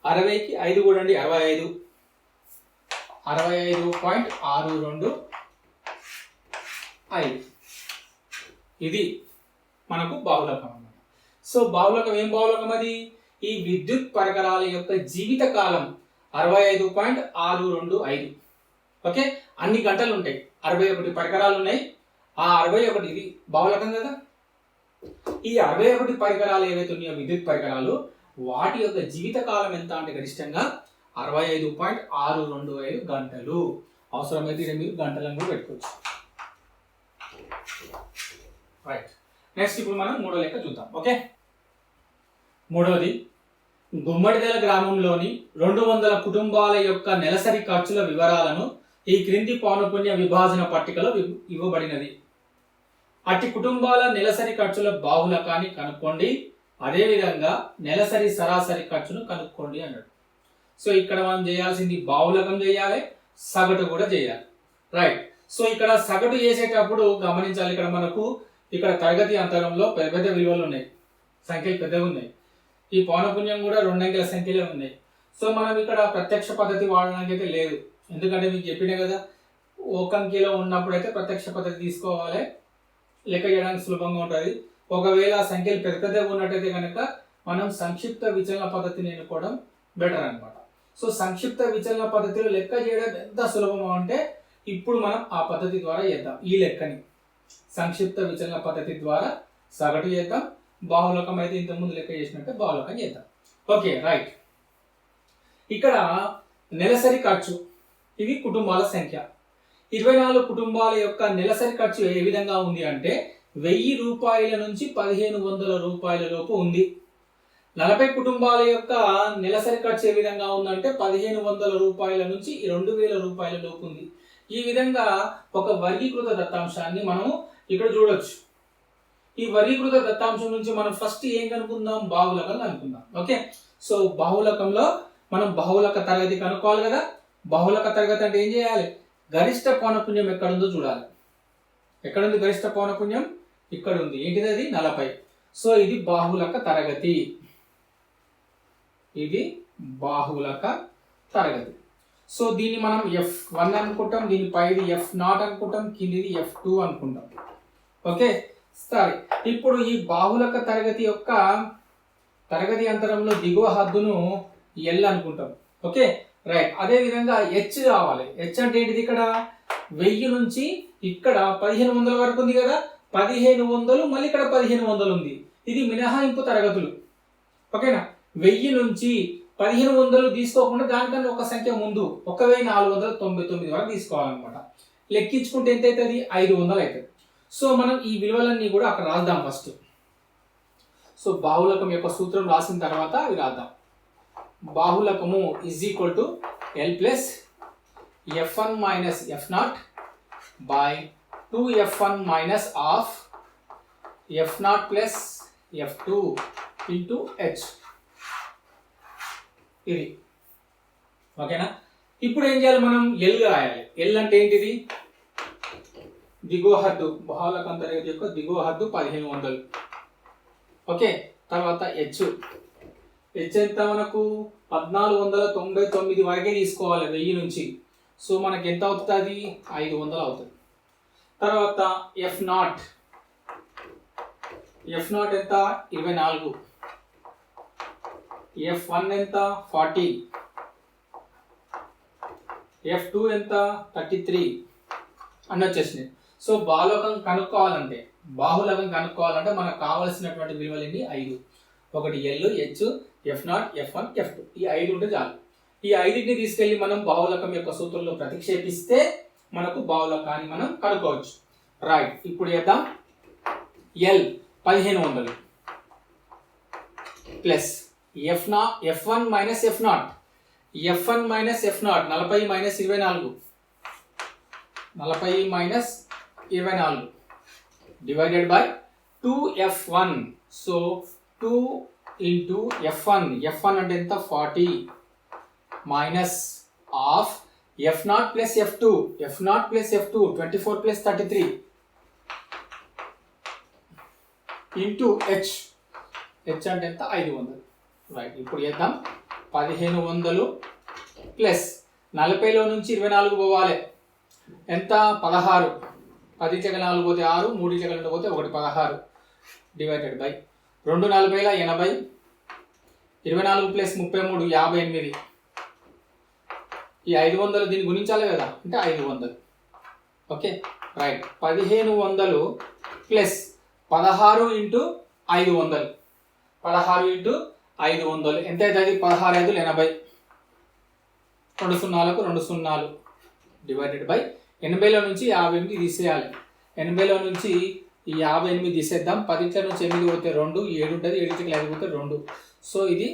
60కి 5 కూడండి, 65. 65.625. ఇది మనకు బాహులకం అన్నమాట. సో బాహులకం ఏం బాహులకం అది? ఈ విద్యుత్ పరికరాల యొక్క జీవిత కాలం 65.625. ఓకే, అన్ని గంటలు ఉంటాయి, 61 పరికరాలు ఉన్నాయి. ఆ 61 ఇది బాహులకం కదా. ఈ 61 పరికరాలు ఏవైతే ఉన్నాయో విద్యుత్ పరికరాలు, వాటి యొక్క జీవిత కాలం ఎంత అంటే గరిష్టంగా 65.625 గంటలు. అవసరమైతే మీరు గంటలను కూడా పెట్టుకోవచ్చు. రైట్. నెక్స్ట్ ఇప్పుడు మనం మూడో లెక్క చూద్దాం. ఓకే, మూడోది, గుమ్మడిదల గ్రామంలోని 200 కుటుంబాల యొక్క నెలసరి ఖర్చుల వివరాలను ఈ క్రింది పౌనపున్య విభాజన పట్టికలో ఇవ్వబడినది. అట్టి కుటుంబాల నెలసరి ఖర్చుల బాహులకాన్ని కనుక్కోండి, అదేవిధంగా నెలసరి సరాసరి ఖర్చును కనుక్కోండి అన్నాడు. సో ఇక్కడ మనం చేయాల్సింది బాహులకం చేయాలి, సగటు కూడా చేయాలి. రైట్. సో ఇక్కడ సగటు చేసేటప్పుడు గమనించాలి, ఇక్కడ తరగతి అంతరంలో పెద్ద పెద్ద విలువలు ఉన్నాయి, సంఖ్యలు పెద్దగా ఉన్నాయి. ఈ పౌనపున్యం కూడా 2 అంకెల సంఖ్యలే ఉన్నాయి. సో మనం ఇక్కడ ప్రత్యక్ష పద్ధతి వాడడానికి అయితే లేదు, ఎందుకంటే మీకు చెప్పినా కదా, ఒక అంకెలో ఉన్నప్పుడు అయితే ప్రత్యక్ష పద్ధతి తీసుకోవాలి, లెక్క చేయడానికి సులభంగా ఉంటుంది. ఒకవేళ సంఖ్యలు పెద్ద పెద్దగా ఉన్నట్టయితే కనుక మనం సంక్షిప్త విచలన పద్ధతిని ఎన్నుకోవడం బెటర్ అనమాట. సో సంక్షిప్త విచలన పద్ధతిలో లెక్క చేయడం ఎంత సులభమో అంటే ఇప్పుడు మనం ఆ పద్ధతి ద్వారా చేద్దాం. ఈ లెక్కని సంక్షిప్త విచలన పద్ధతి ద్వారా సగటు చేద్దాం, బాహులకం అయితే ఇంతకుముందు లెక్క చేసినట్టే బాహులకం చేద్దాం. Okay right. ఇక్కడ నెలసరి ఖర్చు, ఇవి కుటుంబాల సంఖ్య. 24 కుటుంబాల యొక్క నెలసరి ఖర్చు ఏ విధంగా ఉంది అంటే 1000 రూపాయల నుంచి 1500 రూపాయల లోపు ఉంది. 40 కుటుంబాల యొక్క నెలసరి ఖర్చు ఏ విధంగా ఉందంటే 1500 రూపాయల నుంచి 2000 రూపాయల లోపు ఉంది. ఈ విధంగా ఒక వర్గీకృత దత్తాంశాన్ని మనము ఇక్కడ చూడొచ్చు. ఈ వర్గీకృత దత్తాంశం నుంచి మనం ఫస్ట్ ఏం కనుక్కుందాం? బాహులకం కనుక్కుందాం. ఓకే, సో బాహులకంలో మనం బహుళక తరగతి కనుక్కోవాలి కదా. బహుళక తరగతి అంటే ఏం చేయాలి? గరిష్ట పౌనపున్యం ఎక్కడుందో చూడాలి. ఎక్కడుంది గరిష్ట పౌనపున్యం? ఇక్కడ ఉంది. ఏంటిది అది? 40. సో ఇది బాహుళక తరగతి, ఇది బాహుళక తరగతి. సో దీన్ని మనం F1 అనుకుంటాం, దీని పైది F0 అనుకుంటాం, కిందిది F2 అనుకుంటాం. ఓకే సరే. ఇప్పుడు ఈ బాహుళక తరగతి యొక్క తరగతి అంతరంలో దిగువ హద్దును L అనుకుంటాం. Okay right. అదే విధంగా H కావాలి. H అంటే ఏంటిది? ఇక్కడ 1000 నుంచి ఇక్కడ 1500 వరకు ఉంది కదా. 1500 మళ్ళీ ఇక్కడ 1500 ఉంది. ఇది మినహాయింపు తరగతులు. ఓకేనా? 1000 నుంచి 1500 తీసుకోకుండా దానికన్నా ఒక సంఖ్య ముందు 1499 వరకు తీసుకోవాలన్నమాట. లెక్కించుకుంటే ఎంత అవుతుంది? 500 అవుతుంది. సో మనం ఈ విలువలన్నీ కూడా అక్కడ రాద్దాం ఫస్ట్. సో బాహుళకం యొక్క సూత్రం రాసిన తర్వాత అవి రాద్దాం. బాహుళకము is equal to L plus F1 minus F0 by 2F1 minus of F0 plus F2 into H. ఇది ఓకేనా? ఇప్పుడు ఏం చేయాలి? మనం L రాయాలి. L అంటే ఏంటిది? దిగువ హద్దు, బాహుళకం తరగతి యొక్క దిగువ హద్దు 1500. ఓకే, తర్వాత H ఎంత? మనకు 1499 వరకే తీసుకోవాలి 1000 నుంచి. సో మనకి ఎంత అవుతుంది? 500 అవుతుంది. తర్వాత F0 ఎంత? 24. F1 ఎంత? 40. F2 ఎంత? 33 అని వచ్చేసినాయి. సో బాహుళకం కనుక్కోవాలంటే మనకు కావలసినటువంటి విలువలు 5. ఒకటి L, H, F0, F1, F2. ఈ 5 ఉంటే చాలు. ఈ 5ని తీసుకెళ్లి మనం బాహుళకం యొక్క సూత్రంలో ప్రతిక్షేపిస్తే మనకు బాహుళకాన్ని మనం కనుక్కోవచ్చు. రైట్. ఇప్పుడు చేద్దాం. L 1500 plus F1 minus F0 40 minus 24 divided by 2F1. So 2 into F1 అంటే ఎంత 40 minus of F0 plus F2 24 plus 33 into H అంటే ఎంత 500. రైట్, ఇప్పుడు చేద్దాం. 1500 ప్లస్ 40లో నుంచి 24 పోవాలి ఎంత 16. 10 చెగ 4 పోతే 6, 3 చెగ 2 పోతే 1 16 డివైడెడ్ బై 2 40 80 24 ప్లస్ 33 58. ఈ 500 దీన్ని గుణించాలి కదా, అంటే 500. ఓకే రైట్, 1500 ప్లస్ 16 ఇంటూ 500 ఎంత అవుతుంది 16 5 80. 2 సున్నాలకు 2 సున్నాలు డివైడెడ్ బై 80లో నుంచి 58 తీసేయాలి. 80లో నుంచి ఈ 58 తీసేద్దాం. 10 నుంచి 8 పోతే 2, 7 ఉంటుంది. 7 నుంచి 5 పోతే 2. సో ఇది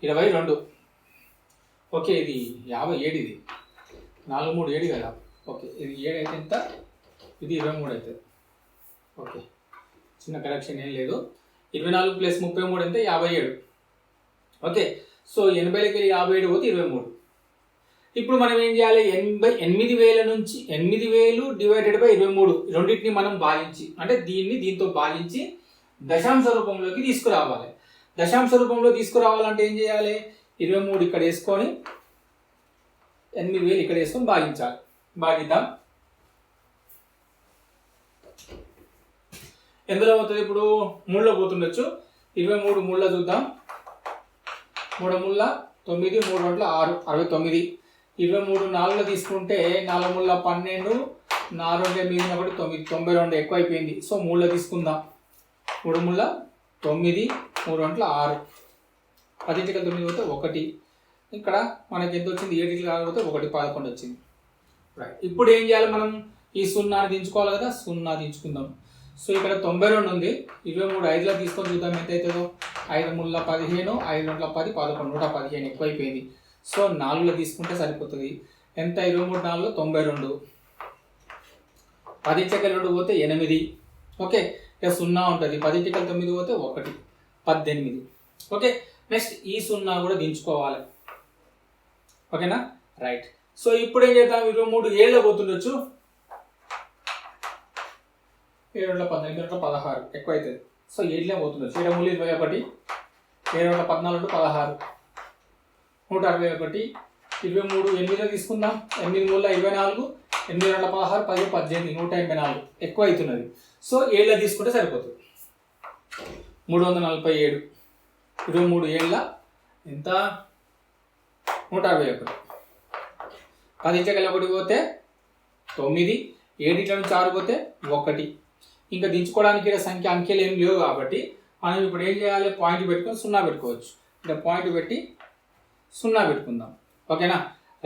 22. ఓకే, ఇది 57. ఇది 4 3 7 కదా. ఓకే, ఇది 7 అయితే ఎంత, ఇది 23 అవుతుంది. ఓకే, చిన్న కరెక్షన్ ఏం లేదు. 24 ప్లస్ 33 ఎంత 57. ఓకే, సో 80లోకి 57 పోతే 23. ఇప్పుడు మనం ఏం చేయాలి, 8000 నుంచి 8000 డివైడెడ్ బై 23 రెండింటిని మనం భాగించి, అంటే దీంతో భాగించి దశాంశ రూపంలోకి తీసుకురావాలి. దశాంశ రూపంలో తీసుకురావాలంటే ఏం చేయాలి, 23 ఇక్కడ వేసుకొని 8000 ఇక్కడ వేసుకొని భాగించాలి. భాగిద్దాం. ఎందులో పోతుంది, ఇప్పుడు 3లో పోతుండొచ్చు. 23 3లో చూద్దాం. 3 3 9, 3 2 6 69. 23 4లో తీసుకుంటే 4 3 12, 4 2 మీద 1 9 92 ఎక్కువ అయిపోయింది. సో 3లో తీసుకుందాం. 3 3 9, 3 2 6. 10 9 పోతే 1. ఇక్కడ మనకి ఎంత వచ్చింది, 7 పోతే 1 11 వచ్చింది. రైట్, ఇప్పుడు ఏం చేయాలి, మనం ఈ 0ని దించుకోవాలి కదా. 0 దించుకుందాం. సో ఇక్కడ 92 ఉంది. 23 5లో తీసుకొని చూద్దాం ఎంత అవుతుందో. 5 3 15, 5 2 10 11 115 ఎక్కువ అయిపోయింది. సో 4లో తీసుకుంటే సరిపోతుంది. ఎంత 23 4 92. 10 చెక్కల 2 పోతే 8. ఓకే, ఇక 0 ఉంటుంది. 10 చెక్కల 9 పోతే 1 18. ఓకే, నెక్స్ట్ ఈ 0 కూడా దించుకోవాలి. ఓకేనా. రైట్, సో ఇప్పుడు ఏం చేద్దాం, 23 7లో పోతుండొచ్చు. 7 2 14, 8 16 ఎక్కువ అవుతుంది. సో 7లో పోతుండొచ్చు. 7 3 21, 7 2 14 16 161. 23 8లో తీసుకుందాం. 8 3 24, 8 2 16 10 18 184 ఎక్కువ అవుతున్నది. సో 7లో తీసుకుంటే సరిపోతుంది. 347. 23 7 ఎంత 161. 10 చెక్కల 1 పోతే 9. 7 నుంచి 6 పోతే 1. ఇంకా దించుకోవడానికి సంఖ్య అంకెలు ఏం లేవు కాబట్టి మనం ఇప్పుడు ఏం చేయాలి, పాయింట్ పెట్టుకొని 0 పెట్టుకోవచ్చు. ఇక్కడ పాయింట్ పెట్టి 0 పెట్టుకుందాం. ఓకేనా.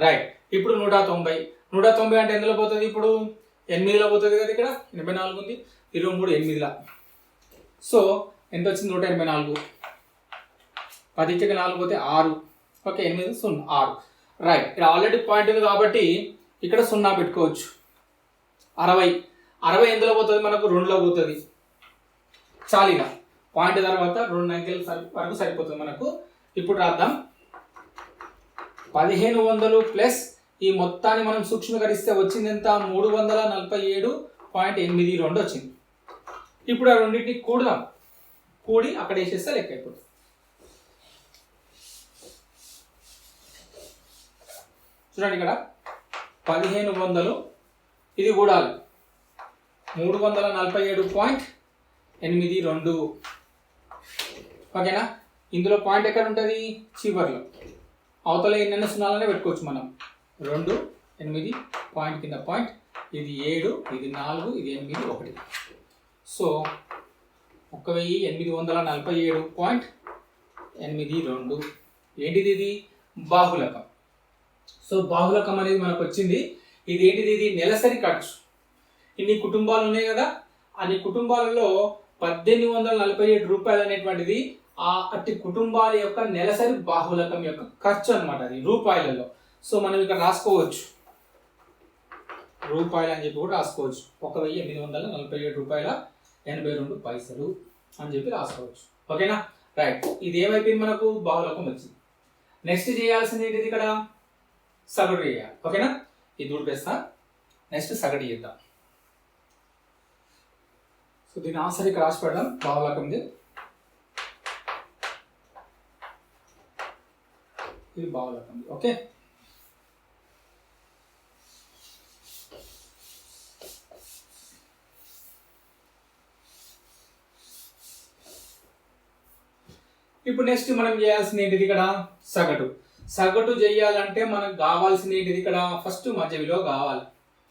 రైట్, ఇప్పుడు 190 అంటే ఎందులో పోతుంది, ఇప్పుడు 8లో పోతుంది కదా. ఇక్కడ 84 ఉంది. 23 8లో. సో ఎంత వచ్చింది 184. 10 చెక్క 4 పోతే 6. ఓకే, 8 0 6. రైట్, ఇక్కడ ఆల్రెడీ పాయింట్ ఉంది కాబట్టి ఇక్కడ 0 పెట్టుకోవచ్చు. 60 ఎందులో పోతుంది, మనకు 2లో పోతుంది. చాలిగా పాయింట్ తర్వాత 2 అంకెల వరకు సరిపోతుంది మనకు. ఇప్పుడు రాద్దాం. 1500 ప్లస్ ఈ మొత్తాన్ని మనం సూక్ష్మీకరిస్తే వచ్చింది ఎంత 347.82 వచ్చింది. ఇప్పుడు ఆ రెండింటిని కూడదాం. కూడి అక్కడ వేసేస్తే లెక్క అయిపోతుంది. చూడండి, ఇక్కడ 1500 ఇది కూడాలి 347.82. ఓకేనా. ఇందులో పాయింట్ ఎక్కడ ఉంటుంది, చివర్లో. అవతల ఎన్ని సున్నాలనే పెట్టుకోవచ్చు మనం. 2 8 పాయింట్ కింద పాయింట్. ఇది 7, ఇది 4, ఇది 8 1. సో 1847.82. ఏంటిది, ఇది బాహుళకం. సో బాహుళకం అనేది మనకు వచ్చింది. ఇది ఏంటిది, ఇది నెలసరి ఖర్చు. ఇన్ని కుటుంబాలు ఉన్నాయి కదా, అన్ని కుటుంబాలలో 1847 రూపాయలు అనేటువంటిది అట్టి కుటుంబాల యొక్క నెలసరి బాహుళకం యొక్క ఖర్చు అనమాట, అది రూపాయలలో. సో మనం ఇక్కడ రాసుకోవచ్చు రూపాయలు అని చెప్పి కూడా రాసుకోవచ్చు. 1847 రూపాయల 82 పైసలు అని చెప్పి రాసుకోవచ్చు. ఓకేనా? రైట్. ఇది ఏమైపోయింది, మనకు బాహుళకం వచ్చింది. నెక్స్ట్ చేయాల్సింది ఏంటిది, ఇక్కడ సగటు చేయాలి. ఓకేనా? ఇది దూడిపేస్తా. నెక్స్ట్ సగటు చేద్దాం. సో దీని ఆన్సర్ ఇక్కడ రాసి పెడదాం. బాహుళకంది ఇది బాహుళకంది. ఓకే, ఇప్పుడు నెక్స్ట్ మనం చేయాల్సింది ఏంటిది, ఇక్కడ సగటు. సగటు చేయాలంటే మనకు కావాల్సింది ఏంటిది, ఇక్కడ ఫస్ట్ మధ్య విలువ కావాలి.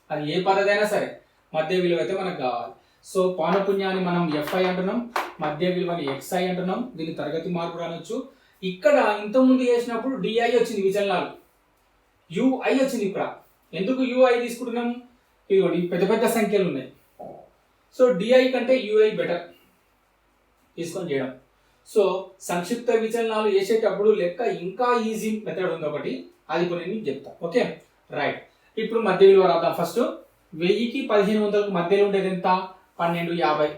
అది ఏ పద్ధతి అయినా సరే మధ్య విలువ అయితే మనకు కావాలి. సో పౌనపున్యాన్ని మనం FI అంటున్నాం, మధ్య విలువని XI అంటున్నాం. దీన్ని తరగతి మార్పుడు అనొచ్చు. ఇక్కడ ఇంతకుముందు చేసినప్పుడు DI వచ్చింది విచలనాలు, UI వచ్చింది. ఇక్కడ ఎందుకు UI తీసుకుంటున్నాం, ఇదిగోండి పెద్ద పెద్ద సంఖ్యలు ఉన్నాయి. సో DI కంటే UI బెటర్ తీసుకొని చేయడం. సో సంక్షిప్త విచలనాలు చేసేటప్పుడు లెక్క ఇంకా ఈజీ మెథడ్ ఉంది ఒకటి, అది కొన్ని మీకు చెప్తా. Okay, right. ఇప్పుడు మధ్య విలువ రాద్దాం. ఫస్ట్ 1000కి 1500కు మధ్యలో ఉండేది ఎంత, 1250.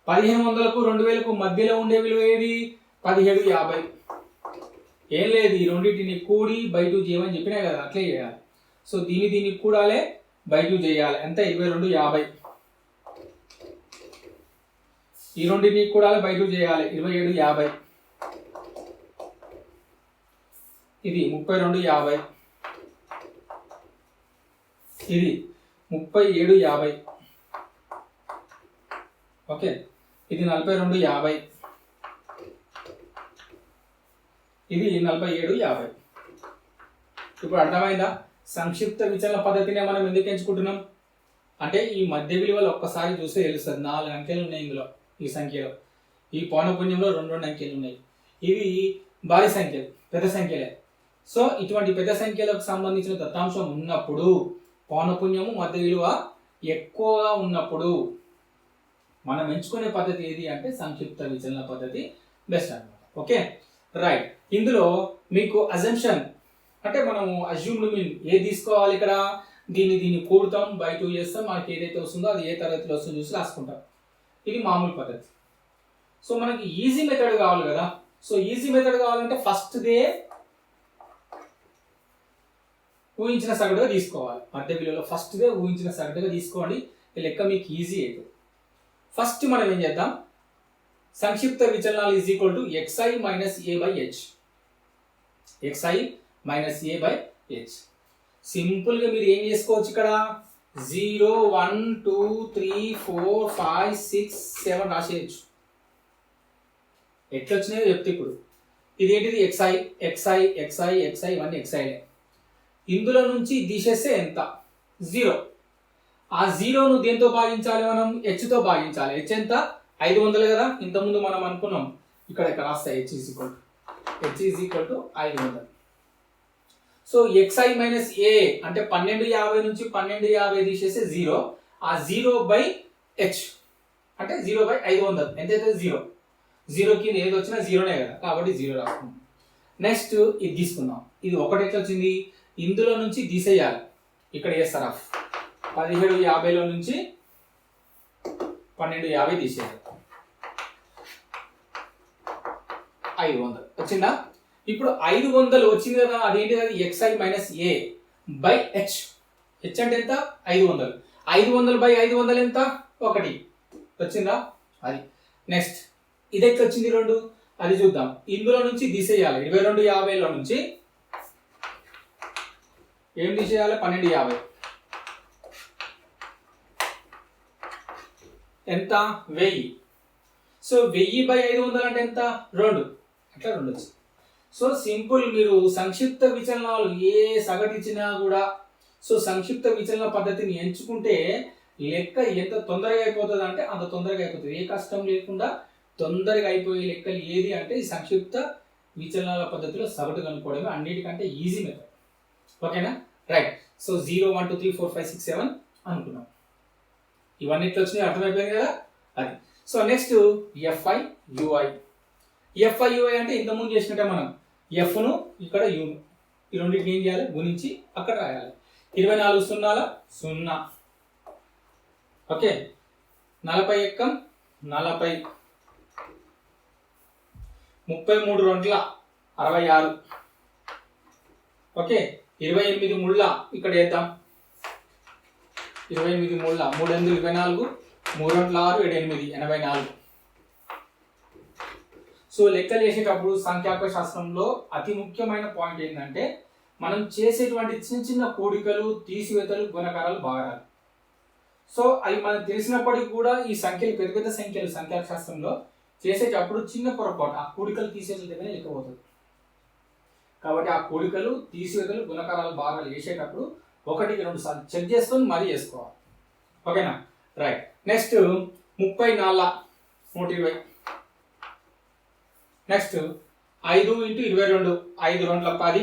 1500కు 2000కు మధ్యలో ఉండే విలువ ఏది, 1750. ఏం లేదు, ఈ రెండింటిని కూడి బై 2 చేయమని చెప్పినా కదా, అట్లే చేయాలి. సో దీన్ని కూడాలే బై 2 చేయాలి. ఎంత, 2250. ఈ రెండింటిని కూడా బై 2 చేయాలి, 2750. ఇది 3250. ఇది 3750. ఓకే, ఇది 4250. ఇది 4750. ఇప్పుడు అర్థమైందా? సంక్షిప్త విచలన పద్ధతిని మనం ఎందుకు ఎంచుకుంటున్నాం అంటే, ఈ మధ్య విలువలు ఒక్కసారి చూస్తే తెలుస్తుంది. 4 అంకెలు ఉన్నాయి ఇందులో, ఈ సంఖ్యలో. ఈ పౌనపున్యంలో 2 అంకెలు ఉన్నాయి. ఇవి భారీ సంఖ్యలు, పెద్ద సంఖ్యలే. సో ఇటువంటి పెద్ద సంఖ్యలకు సంబంధించిన దత్తాంశం ఉన్నప్పుడు, పౌనపున్యము మధ్య విలువ ఎక్కువగా ఉన్నప్పుడు మనం ఎంచుకునే పద్ధతి ఏది అంటే సంక్షిప్త విచలన పద్ధతి బెస్ట్ అన్నమాట. Okay, right. ఇందులో మీకు అజంప్షన్ అంటే మనం అజ్యూమ్డ్ మీన్ ఏది తీసుకోవాలి, ఇక్కడ దీన్ని కూడతాం, బై 2 చేస్తాం, మనకి ఏదైతే వస్తుందో అది ఏ తరగతిలో వస్తుందో చూసి రాసుకుంటాం. ఇది మామూలు పద్ధతి. సో మనకి ఈజీ మెథడ్ కావాలి కదా. సో ఈజీ మెథడ్ కావాలంటే ఫస్ట్ దే ఊహించిన సగటుగా తీసుకోవాలి. మధ్య విలువలో ఫస్ట్ దే ఊహించిన సగటుగా తీసుకోండి, ఈ లెక్క మీకు ఈజీ అవుతుంది. ఫస్ట్ మనం ఏం చేద్దాం, సంక్షిప్త విచలనాలు is equal to XI minus A by H. XI minus A by H. సింపుల్గా మీరు ఏం చేసుకోవచ్చు, ఇక్కడ 0 1 2 3 4 5 6 7 రాసేయచ్చు. ఎట్లా వచ్చినాయో చెప్తే ఇప్పుడు ఇది ఏంటిది, XI ఇవన్నీ XIలే. ఇందులో నుంచి తీసేస్తే ఎంత, 0. ఆ 0ను దేంతో భాగించాలి, మనం Hతో భాగించాలి. H ఎంత, 500 కదా. ఇంతకుముందు మనం అనుకున్నాం, ఇక్కడ రాస్తాయి H is equal to 500. So XI minus A అంటే 1250 నుంచి 1250 తీసేస్తే 0. ఆ 0 బై H అంటే 0 బై 500 ఎంతైతే 0. 0కి ఏది వచ్చినా 0నే కదా, కాబట్టి 0 రాసుకుందాం. నెక్స్ట్ ఇది తీసుకుందాం. ఇది ఒకటి ఎట్లా వచ్చింది, ఇందులో నుంచి తీసేయాలి. ఇక్కడ చేస్తారా, 1750లో నుంచి 1250 తీసేయాలి, 500 వచ్చిందా. ఇప్పుడు 500 వచ్చింది కదా, అదేంటి, అది XI minus A by H. H అంటే ఎంత, 500. 500 బై 500 ఎంత, 1 వచ్చిందా. అది నెక్స్ట్ ఇది ఎట్లా వచ్చింది, 2. అది చూద్దాం. ఇందులో నుంచి తీసేయాలి, 2250లో నుంచి ఏం తీసేయాలి, 1250 ఎంత, 1000. సో 1000 బై 500 అంటే ఎంత, 2. అట్లా 2 వచ్చింది. సో సింపుల్, మీరు సంక్షిప్త విచలనాలు ఏ సగటు ఇచ్చినా కూడా సో సంక్షిప్త విచలన పద్ధతిని ఎంచుకుంటే లెక్క ఎంత తొందరగా అయిపోతుంది అంటే అంత తొందరగా అయిపోతుంది. ఏ కష్టం లేకుండా తొందరగా అయిపోయే లెక్కలు ఏది అంటే ఈ సంక్షిప్త విచలనాల పద్ధతిలో సగటు కనుక్కోవడమే అన్నిటికంటే ఈజీ మెథడ్. ఓకేనా, రైట్. సో 0 1 2 3 4 5 6 7 అనుకున్నాం. ఇవన్నీ ఇట్లా వచ్చినాయి, అర్థమైపోయింది కదా అది. So next f i u i. F i u i అంటే ఇంతకుముందు చేసినట్టే మనం ఎఫ్ను ఇక్కడ యును ఈ రెండింటిని ఏం చేయాలి, గుణించి అక్కడ రాయాలి. 24 సున్నాల 0. ఓకే, 40 ఎక్కం 40, 33 రెంట్ల 66. ఓకే, 28 ముళ్ళ ఇక్కడ వేద్దాం. 28 ముళ్ళ 3 8 24, 3 రెంట్ల 6, 7 8 84. సో లెక్కలు చేసేటప్పుడు సంఖ్యాక శాస్త్రంలో అతి ముఖ్యమైన పాయింట్ ఏంటంటే మనం చేసేటువంటి చిన్న చిన్న కూడికలు, తీసివేతలు, గుణకారాలు, భాగాలు. సో అవి మనకు తెలిసినప్పటికీ కూడా ఈ సంఖ్యలు పెద్ద పెద్ద సంఖ్యలు సంఖ్యాక శాస్త్రంలో చేసేటప్పుడు చిన్న పొరపాటు ఆ కూడికలు తీసేతల దగ్గర లెక్కపోతుంది. కాబట్టి ఆ కూడికలు, తీసివేతలు, గుణకారాలు, భాగాలు చేసేటప్పుడు 1-2 సార్లు చెక్ చేసుకొని మరీ చేసుకోవాలి. ఓకేనా, రైట్. నెక్స్ట్ 34 120. నెక్స్ట్ 5 × 22, 5 రెంట్ల 10.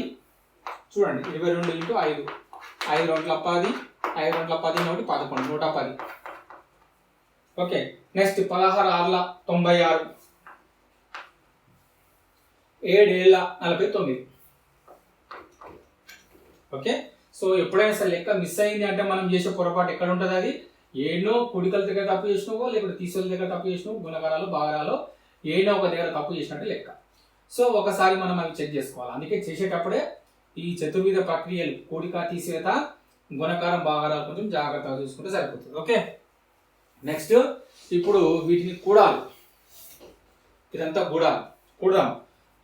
చూడండి 22 × 5, 5 రెంట్ల 10, 5 రెంట్ల 10 ఒకటి 11, 110. Okay, next 16 6ల 96, 7 7ల 49. ఓకే, సో ఎప్పుడైనా సరే లెక్క మిస్ అయింది అంటే మనం చేసే పొరపాటు ఎక్కడ ఉంటుంది, అది ఏనో కూడికల దగ్గర తప్పు చేసినావో లేకపోతే తీసేల దగ్గర తప్పు చేసినావు, గుణకారాలు, భాగాలు ఏనో ఒక దగ్గర తప్పు చేసినట్టు లెక్క. సో ఒకసారి మనం అవి చెక్ చేసుకోవాలి. అందుకే చేసేటప్పుడే ఈ చతుర్విధ ప్రక్రియలు కూడిక, తీసివేత, గుణకారం, భాగాలు కొంచెం జాగ్రత్తగా చూసుకుంటే సరిపోతుంది. ఓకే, నెక్స్ట్ ఇప్పుడు వీటిని కూడాలి. ఇదంతా కూడాలి. కూడదాం.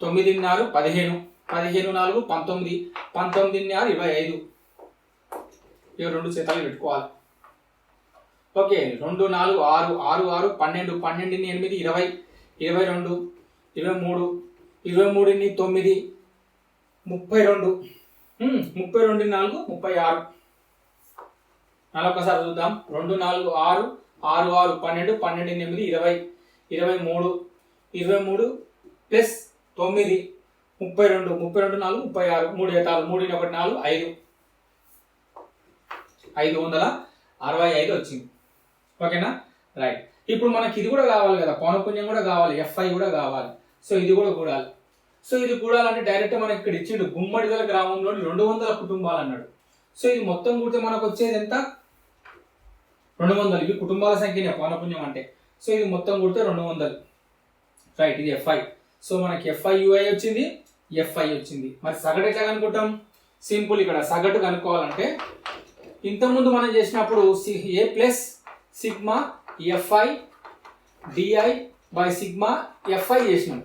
9 × 15, 15 4 19, 19 × 25. ఇవి 2 చేతాలు పెట్టుకోవాలి. ఓకే, 2 4 6, 6 6 12, 12 × 8 20, 22, 23, 23 × 9 32, 32 × 4 36. ఒకసారి చూద్దాం. 2 4 6, 6 6 12, 12 × 8 20, 23, 23 ప్లస్ 9 32, 32 4 36, 3 ఏతాలు 3 1 4 5, 565 వచ్చింది. ఓకేనా, రైట్. ఇప్పుడు మనకి ఇది కూడా కావాలి కదా, పౌనపుణ్యం కూడా కావాలి, ఎఫ్ఐ కూడా కావాలి. సో ఇది కూడా కూడాలి. సో ఇది కూడాలంటే డైరెక్ట్ మనకి ఇక్కడ ఇచ్చిండు, గుమ్మడిదల గ్రామంలోని 200 కుటుంబాలు అన్నాడు. సో ఇది మొత్తం కూడితే మనకు వచ్చేది ఎంత, 200. ఇవి కుటుంబాల సంఖ్యనే పౌనపుణ్యం అంటే. సో ఇది మొత్తం కూడితే 200. రైట్, ఇది ఎఫ్ఐ. సో మనకి ఎఫ్ఐ యుఐ వచ్చింది, ఎఫ్ఐ వచ్చింది. మరి సగటు ఎట్లా కనుక్కుంటాం, సింపుల్. ఇక్కడ సగటు కనుక్కోవాలంటే ఇంతకుముందు మనం చేసినప్పుడు A plus sigma f i DI by sigma FI చేసినాం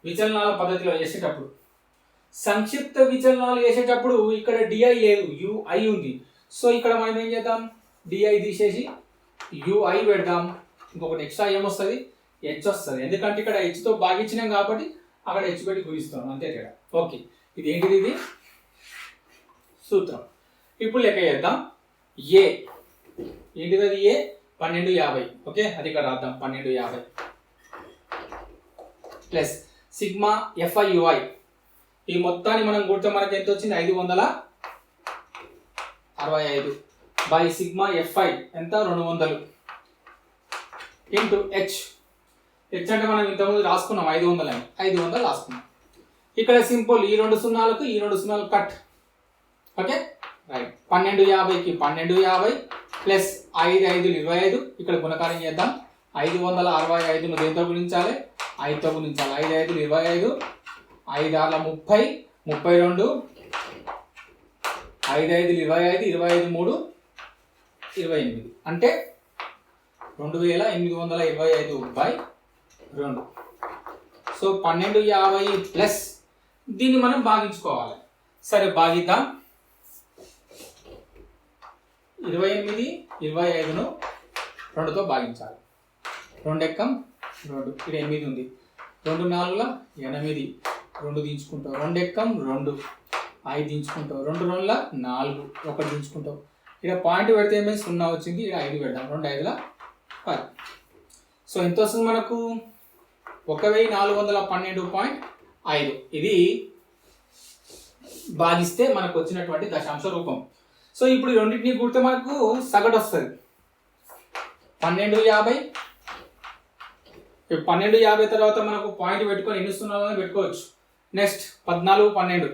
విచలనాల పద్ధతిలో చేసేటప్పుడు. సంక్షిప్త విచలనాలు చేసేటప్పుడు ఇక్కడ డిఐ లేదు, యుఐ ఉంది. సో ఇక్కడ మనం ఏం చేద్దాం, డిఐ తీసేసి యుఐ పెడదాం. ఇంకొకటి ఎక్స్ట్రా ఏమొస్తుంది, హెచ్ వస్తుంది. ఎందుకంటే ఇక్కడ హెచ్తో భాగించినాం కాబట్టి అక్కడ హెచ్ పెట్టి గురిస్తాం, అంతే తేడా. ఓకే, ఇది ఏంటిది, ఇది సూత్రం. ఇప్పుడు లెక్క చేద్దాం. ఏ ఏంటిది, అది ఏ 1250. ఓకే, అది ఇక్కడ రాద్దాం. 1250 ప్లస్ సిగ్మా ఎఫ్ఐ యుఐ. ఈ మొత్తాన్ని మనం కూడితే మనకి ఎంత వచ్చింది, 565 బై సిగ్మా ఎఫ్ఐ ఎంత, 200 ఇంటూ హెచ్. హెచ్ అంటే మనం ఇంతకుముందు రాసుకున్నాం 500 అని, 500 రాసుకున్నాం. ఇక్కడ సింపుల్, ఈ 2 సున్నాలకు ఈ 2 సున్నాలు కట్. Okay, right. 1250కి 1250 ప్లస్ 5 5 25. ఇక్కడ గుణకారం చేద్దాం. 565ను దేంతో గుణించాలి, 5తో గుణించాలి. 5 5 25, 5 6 30, 32, 5 5 25, 25 3 28. అంటే 2825/2. సో 1250 ప్లస్ దీన్ని మనం భాగించుకోవాలి. సరే, భాగిద్దాం. 28 25ను 2తో భాగించాలి. 2 ఎక్కం 2, ఇక్కడ 8 ఉంది. 2 4 8, 2 దించుకుంటావు. 2 ఎక్కం 2, 5 దించుకుంటావు. 2 2 4, 1 దించుకుంటావు. ఇక్కడ పాయింట్ పెడితే ఏమైంది, 0 వచ్చింది. ఇక్కడ 5 పెడదాం. 2 5 10. సో ఎంత వస్తుంది మనకు, 1412.5. ఇది భాగిస్తే మనకు వచ్చినటువంటి దశాంశ రూపం. సో ఇప్పుడు రెండింటిని కూడితే మనకు సగటు వస్తుంది. 1250. 1250 తర్వాత మనకు పాయింట్ పెట్టుకొని ఎన్ని సున్నాలని పెట్టుకోవచ్చు. నెక్స్ట్ 14 12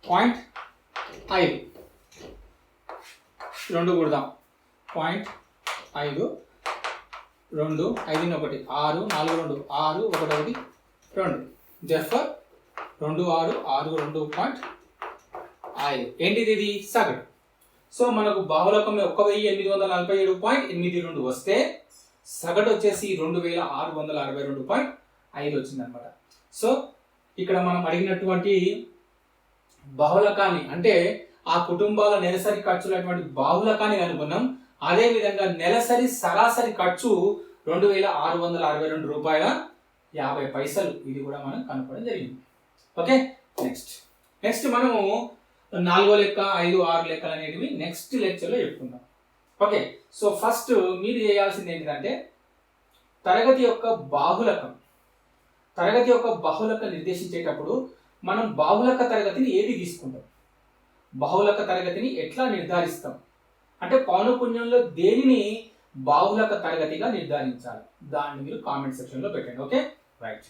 0.5 రెండు కూడదాం. 0.5 2 5 1 6 4 2 6 1 1 2 జెఫర్ 2 6 6 2.5 ఏంటిది ఇది సగటు. సో మనకు బాహుళకం 1847.82 వస్తే సగటు వచ్చేసి 2662.5 వచ్చింది అనమాట. సో ఇక్కడ మనం అడిగినటువంటి బాహుళకాన్ని అంటే ఆ కుటుంబాల నెలసరి ఖర్చులటువంటి బాహుళకాన్ని కనుగొన్నాం. అదే విధంగా నెలసరి సరాసరి ఖర్చు 2662 రూపాయల 50 పైసలు. ఇది కూడా మనం కనుక్కోవడం జరిగింది. ఓకే, నెక్స్ట్ మనము 4వ లెక్క 5, 6 లెక్కలు అనేటివి నెక్స్ట్ లెక్చర్లో చెప్పుకుందాం. ఓకే, సో ఫస్ట్ మీరు చేయాల్సింది ఏంటంటే తరగతి యొక్క బాహుళక నిర్దేశించేటప్పుడు మనం బాహుళక తరగతిని ఏది తీసుకుంటాం, బాహుళక తరగతిని ఎట్లా నిర్ధారిస్తాం అంటే పౌనఃపున్యంలో దేనిని బాహుళక తరగతిగా నిర్ధారించాలి, దాన్ని మీరు కామెంట్ సెక్షన్లో పెట్టండి. Okay, right.